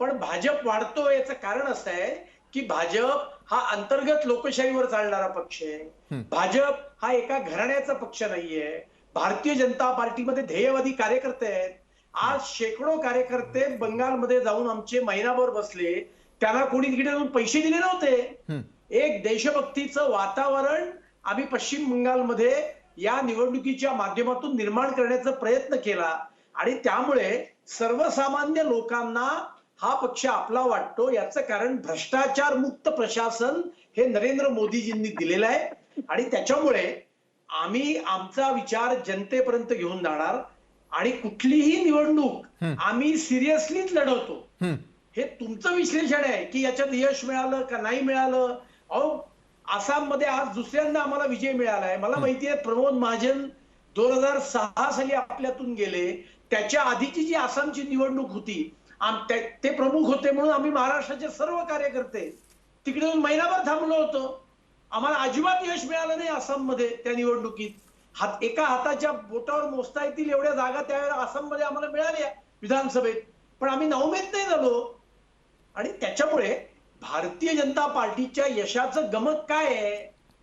पण भाजप वाढतो याचं कारण असं आहे की भाजप हा अंतर्गत लोकशाहीवर चालणारा पक्ष आहे. भाजप हा एका घराण्याचा पक्ष नाहीये. भारतीय जनता पार्टीमध्ये ध्येयवादी कार्यकर्ते आहेत. आज शेकडो कार्यकर्ते बंगालमध्ये जाऊन आमचे महिनाभर बसले. त्यांना कोणी तिकडे जाऊन पैसे दिले नव्हते. एक देशभक्तीचं वातावरण आम्ही पश्चिम बंगालमध्ये या निवडणुकीच्या माध्यमातून निर्माण करण्याचा प्रयत्न केला आणि त्यामुळे सर्वसामान्य लोकांना हा पक्ष आपला वाटतो. याचं कारण भ्रष्टाचार मुक्त प्रशासन हे नरेंद्र मोदीजींनी दिलेलं आहे आणि त्याच्यामुळे आम्ही आमचा विचार जनतेपर्यंत घेऊन जाणार आणि कुठलीही निवडणूक आम्ही सिरियसलीच लढवतो. हे तुमचं विश्लेषण आहे की याच्यात यश मिळालं का नाही मिळालं. अहो, आसाममध्ये आज दुसऱ्यांदा आम्हाला विजय मिळाला आहे. मला माहिती आहे प्रमोद महाजन 2006 साली आपल्यातून गेले. त्याच्या आधीची जी आसामची निवडणूक होती ते प्रमुख होते म्हणून आम्ही महाराष्ट्राचे सर्व कार्यकर्ते तिकडे जाऊन महिनाभर थांबलो होतो. आम्हाला अजिबात यश मिळालं नाही आसाममध्ये त्या निवडणुकीत. एका हाताच्या बोटावर मोजता येतील एवढ्या जागा त्यावेळेला आसाममध्ये आम्हाला मिळाल्या विधानसभेत, पण आम्ही नाउमेद नाही झालो. आणि त्याच्यामुळे भारतीय जनता पार्टीच्या यशाचं गमक काय आहे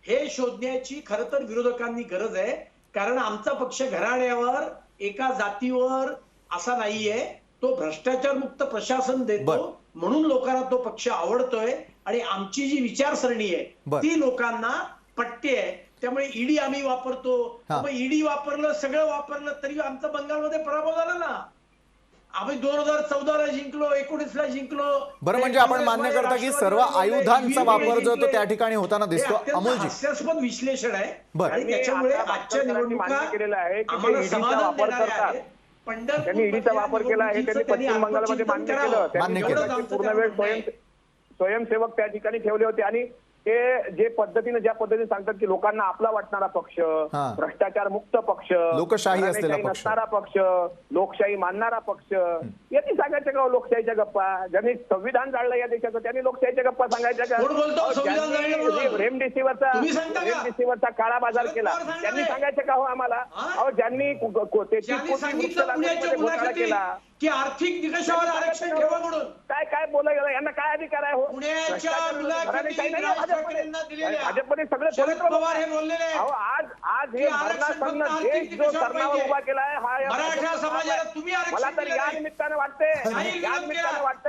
हे शोधण्याची खरं तर विरोधकांनी गरज आहे. कारण आमचा पक्ष घराण्यावर एका जातीवर असा नाहीये. तो भ्रष्टाचार मुक्त प्रशासन देतो म्हणून लोकांना तो पक्ष आवडतोय आणि आमची जी विचारसरणी आहे ती लोकांना पटते आहे. त्यामुळे ईडी आम्ही वापरतो. ईडी वापरलं, सगळं वापरलं तरी आमचा बंगालमध्ये पराभव झाला ना. आम्ही 2014ला जिंकलो, 19ला जिंकलो. बरं, म्हणजे आपण मान्य करता की सर्व आयुधांचा वापर जो तो त्या ठिकाणी होताना दिसतो. अमोलजी, हास्यास्पद विश्लेषण आहे बरं. आणि त्याच्यामुळे आजच्या निवडणुका आम्हाला समाधान देणाऱ्या आहेत. त्यांनी ईडीचा वापर केला आहे, त्यांनी पश्चिम बंगालमध्ये मान्य केलं. त्यांनी पूर्ण वेळ स्वयंसेवक त्या ठिकाणी ठेवले होते आणि ते ज्या पद्धतीने सांगतात की लोकांना आपला वाटणारा पक्ष, भ्रष्टाचार मुक्त पक्ष, लोकशाही असणारा पक्ष, लोकशाही मानणारा पक्ष, यांनी सांगायच्या का लोकशाहीच्या गप्पा? ज्यांनी संविधान जाळलं या देशाचं त्यांनी लोकशाहीच्या गप्पा सांगायच्या का? रेमडेसिवीरचा काळा बाजार केला त्यांनी सांगायचं का हो आम्हाला? अहो, ज्यांनी 33 घोटाळा केला की आर्थिक निकषावर आरक्षण ठेवा म्हणून काय बोला गेला, यांना काय अधिकार आहे हो? भाजपने सगळे पवार हे बोललेले आज हे भरणासन्न देश जो सरणावर उभा केला आहे हा मराठा समाजाला तुम्ही मला तर या निमित्तानं वाटतंय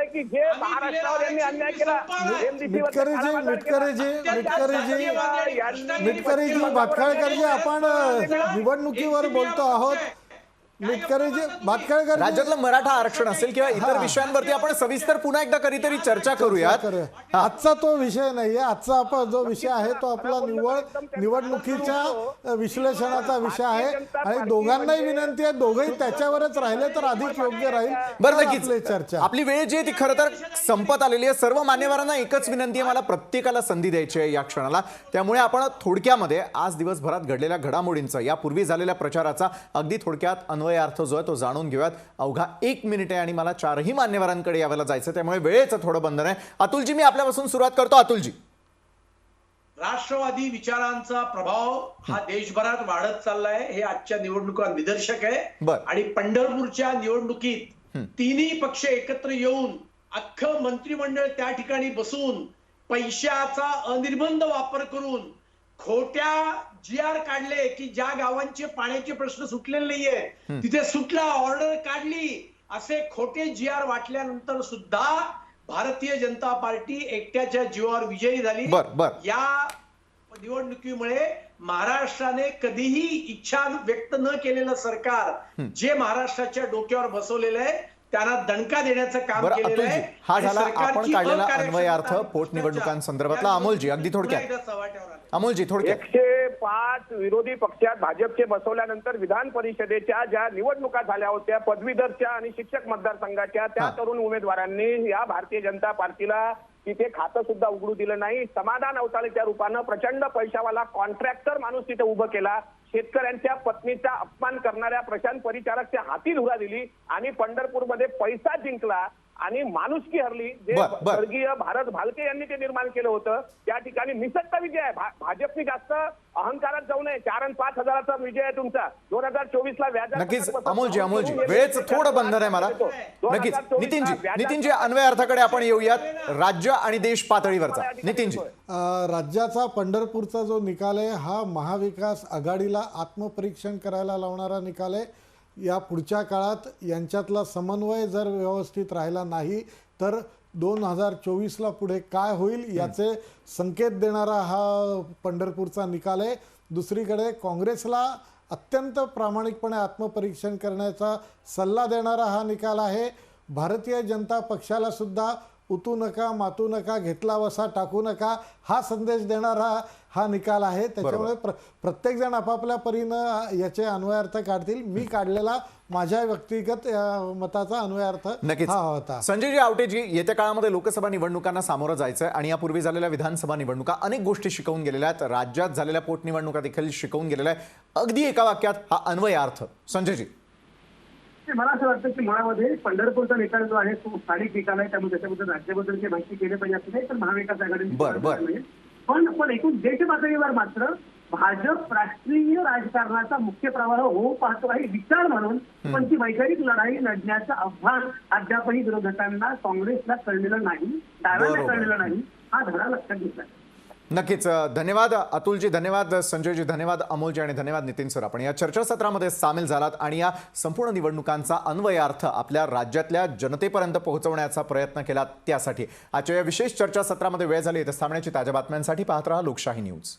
की जे महाराष्ट्रावर यांनी अन्याय केला, मिटकरीजी भातखळकरजी, आपण निवडणुकीवर बोलतो आहोत. राज्यातलं मराठा आरक्षण असेल किंवा इतर विषयांवरती आपण सविस्तर पुन्हा एकदा कधीतरी चर्चा करूयात. आजचा तो विषय नाहीये. आजचा आपण जो विषय आहे तो आपला निवडणुकीच्या विश्लेषणाचा विषय आहे आणि दोघांनाही विनंती आहे दोघंही त्याच्यावरच राहिले तर अधिक योग्य राहील. बरं, नक्कीच चर्चा आपली वेळ जी आहे ती खरं तर संपत आलेली आहे. सर्व मान्यवरांना एकच विनंती आहे, मला प्रत्येकाला संधी द्यायची आहे या क्षणाला. त्यामुळे आपण थोडक्यामध्ये आज दिवसभरात घडलेल्या घडामोडींचा, यापूर्वी झालेल्या प्रचाराचा अगदी थोडक्यात अर्थ जो आहे तो जाणून घेऊयात. अवघा 1 मिनिट आहे आणि मला 4ही मान्यवरांकडे यावेळेला जायचं, त्यामुळे वेळेचं थोडं बंधन आहे. अतुलजी, मी आपल्यापासून सुरुवात करतो. अतुलजी, राष्ट्रवादी विचारांचा प्रभाव हा देशभरात वाढत चाललाय हे आजच्या निवडणुका निदर्शक आहे. आणि पंढरपूरच्या निवडणुकीत तिन्ही पक्ष एकत्र येऊन अख्खं मंत्रिमंडळ त्या ठिकाणी बसून पैशाचा अनिर्बंध वापर करून खोट्या GR काढले की ज्या गावांचे पाण्याचे प्रश्न सुटलेले नाहीये तिथे सुटला, ऑर्डर काढली, असे खोटे GR वाटल्यानंतर सुद्धा भारतीय जनता पार्टी एकट्याच्या जीवावर विजयी झाली. या निवडणुकीमुळे महाराष्ट्राने कधीही इच्छा व्यक्त न केलेलं सरकार जे महाराष्ट्राच्या डोक्यावर बसवलेलं आहे त्यांना दणका देण्याचं काम केलेलं आहे. हा झाला आपण काढलेला अन्वयार्थ पोटनिवडणुकांसंदर्भातला. अमोलजी, अगदी थोडक्यात. अमोलजी, थोडक्यात. 105 विरोधी पक्षात भाजपचे बसवल्यानंतर विधान परिषदेच्या ज्या निवडणुका झाल्या होत्या पदवीधरच्या आणि शिक्षक मतदारसंघाच्या, त्या तरुण उमेदवारांनी या भारतीय जनता पार्टीला तिथे खातं सुद्धा उघडू दिलं नाही. समाधान अवताळेच्या रूपानं प्रचंड पैशावाला कॉन्ट्रॅक्टर माणूस तिथे उभं केला. शेतकऱ्यांच्या पत्नीचा अपमान करणाऱ्या प्रशांत परिचारकच्या हाती धुरा दिली आणि पंढरपूरमध्ये पैसा जिंकला. आणि माणुसकी हरली. जे बर. स्वर्गीय भारत भालके यांनी ते निर्माण केलं होतं त्या ठिकाणी निसटता विजय आहे. भाजपने जास्त अहंकारात जाऊ नये. 4 आणि 5 हजाराचा विजय आहे तुमचा. 2024 ला व्याज. नक्कीच अमोलजी वेळेचं थोडं बंधन आहे मला. नक्कीच नितीनजी अन्वय अर्थाकडे आपण येऊयात. राज्य आणि देश पातळीवरचा नितीनजी. राज्याचा पंढरपूरचा जो निकाल आहे हा महाविकास आघाडीला आत्मपरीक्षण करायला लावणारा निकाल आहे. या पुढच्या काळात यांच्यातला समन्वय जर व्यवस्थित राहिला नाही तर 2024ला पुढे काय होईल याचे संकेत देणारा हा पंढरपूरचा निकाल आहे. दुसरीकडे काँग्रेसला अत्यंत प्रामाणिकपणे आत्मपरीक्षण करण्याचा सल्ला देणारा हा निकाल आहे. भारतीय जनता पक्षाला सुद्धा उतू नका, मातू नका, घेतला वसा टाकू नका हा संदेश देणारा हा निकाल आहे. त्याच्यामुळे प्रत्येक जण आपापल्या परीनं याचे अन्वयार्थ काढतील. मी काढलेला माझ्या व्यक्तिगत मताचा अन्वयार्थ हा होता. संजयजी आवटेजी, येत्या काळामध्ये लोकसभा निवडणुकांना सामोरं जायचं आणि यापूर्वी झालेल्या विधानसभा निवडणुका अनेक गोष्टी शिकवून गेलेल्या आहेत. राज्यात झालेल्या पोटनिवडणुका देखील शिकवून गेलेल्या आहे. अगदी एका वाक्यात हा अन्वयार्थ संजयजी. मला असं वाटतं की मुळामध्ये पंढरपूरचा निकाल जो आहे तो स्थानिक निकाल आहे. त्यामुळे त्याच्याबद्दल राज्याबद्दलची माहिती केली पाहिजे असं नाही तर महाविकास आघाडी. पण एकूण देश पातळीवर मात्र भाजप राष्ट्रीय राजकारणाचा मुख्य प्रवाह होऊ पाहतो आहे विचार म्हणून. पण ती वैचारिक लढाई लढण्याचं आव्हान अद्यापही विरोधकांना काँग्रेसला कळलेलं नाही, डाव्यांना कळलेलं नाही. हा धडा लक्षात घेतला. नक्कीच धन्यवाद अतुलजी, धन्यवाद संजयजी, धन्यवाद अमोलजी आणि धन्यवाद नितीन सर. आपण या चर्चासत्रामध्ये सामील झालात आणि या संपूर्ण निवडणुकांचा अन्वयार्थ आपल्या राज्यातल्या जनतेपर्यंत पोहोचवण्याचा प्रयत्न केला. त्यासाठी आजच्या या विशेष चर्चासत्रामध्ये वेळ झाली. इथे थांबण्याची ताज्या बातम्यांसाठी पाहत रहा लोकशाही न्यूज.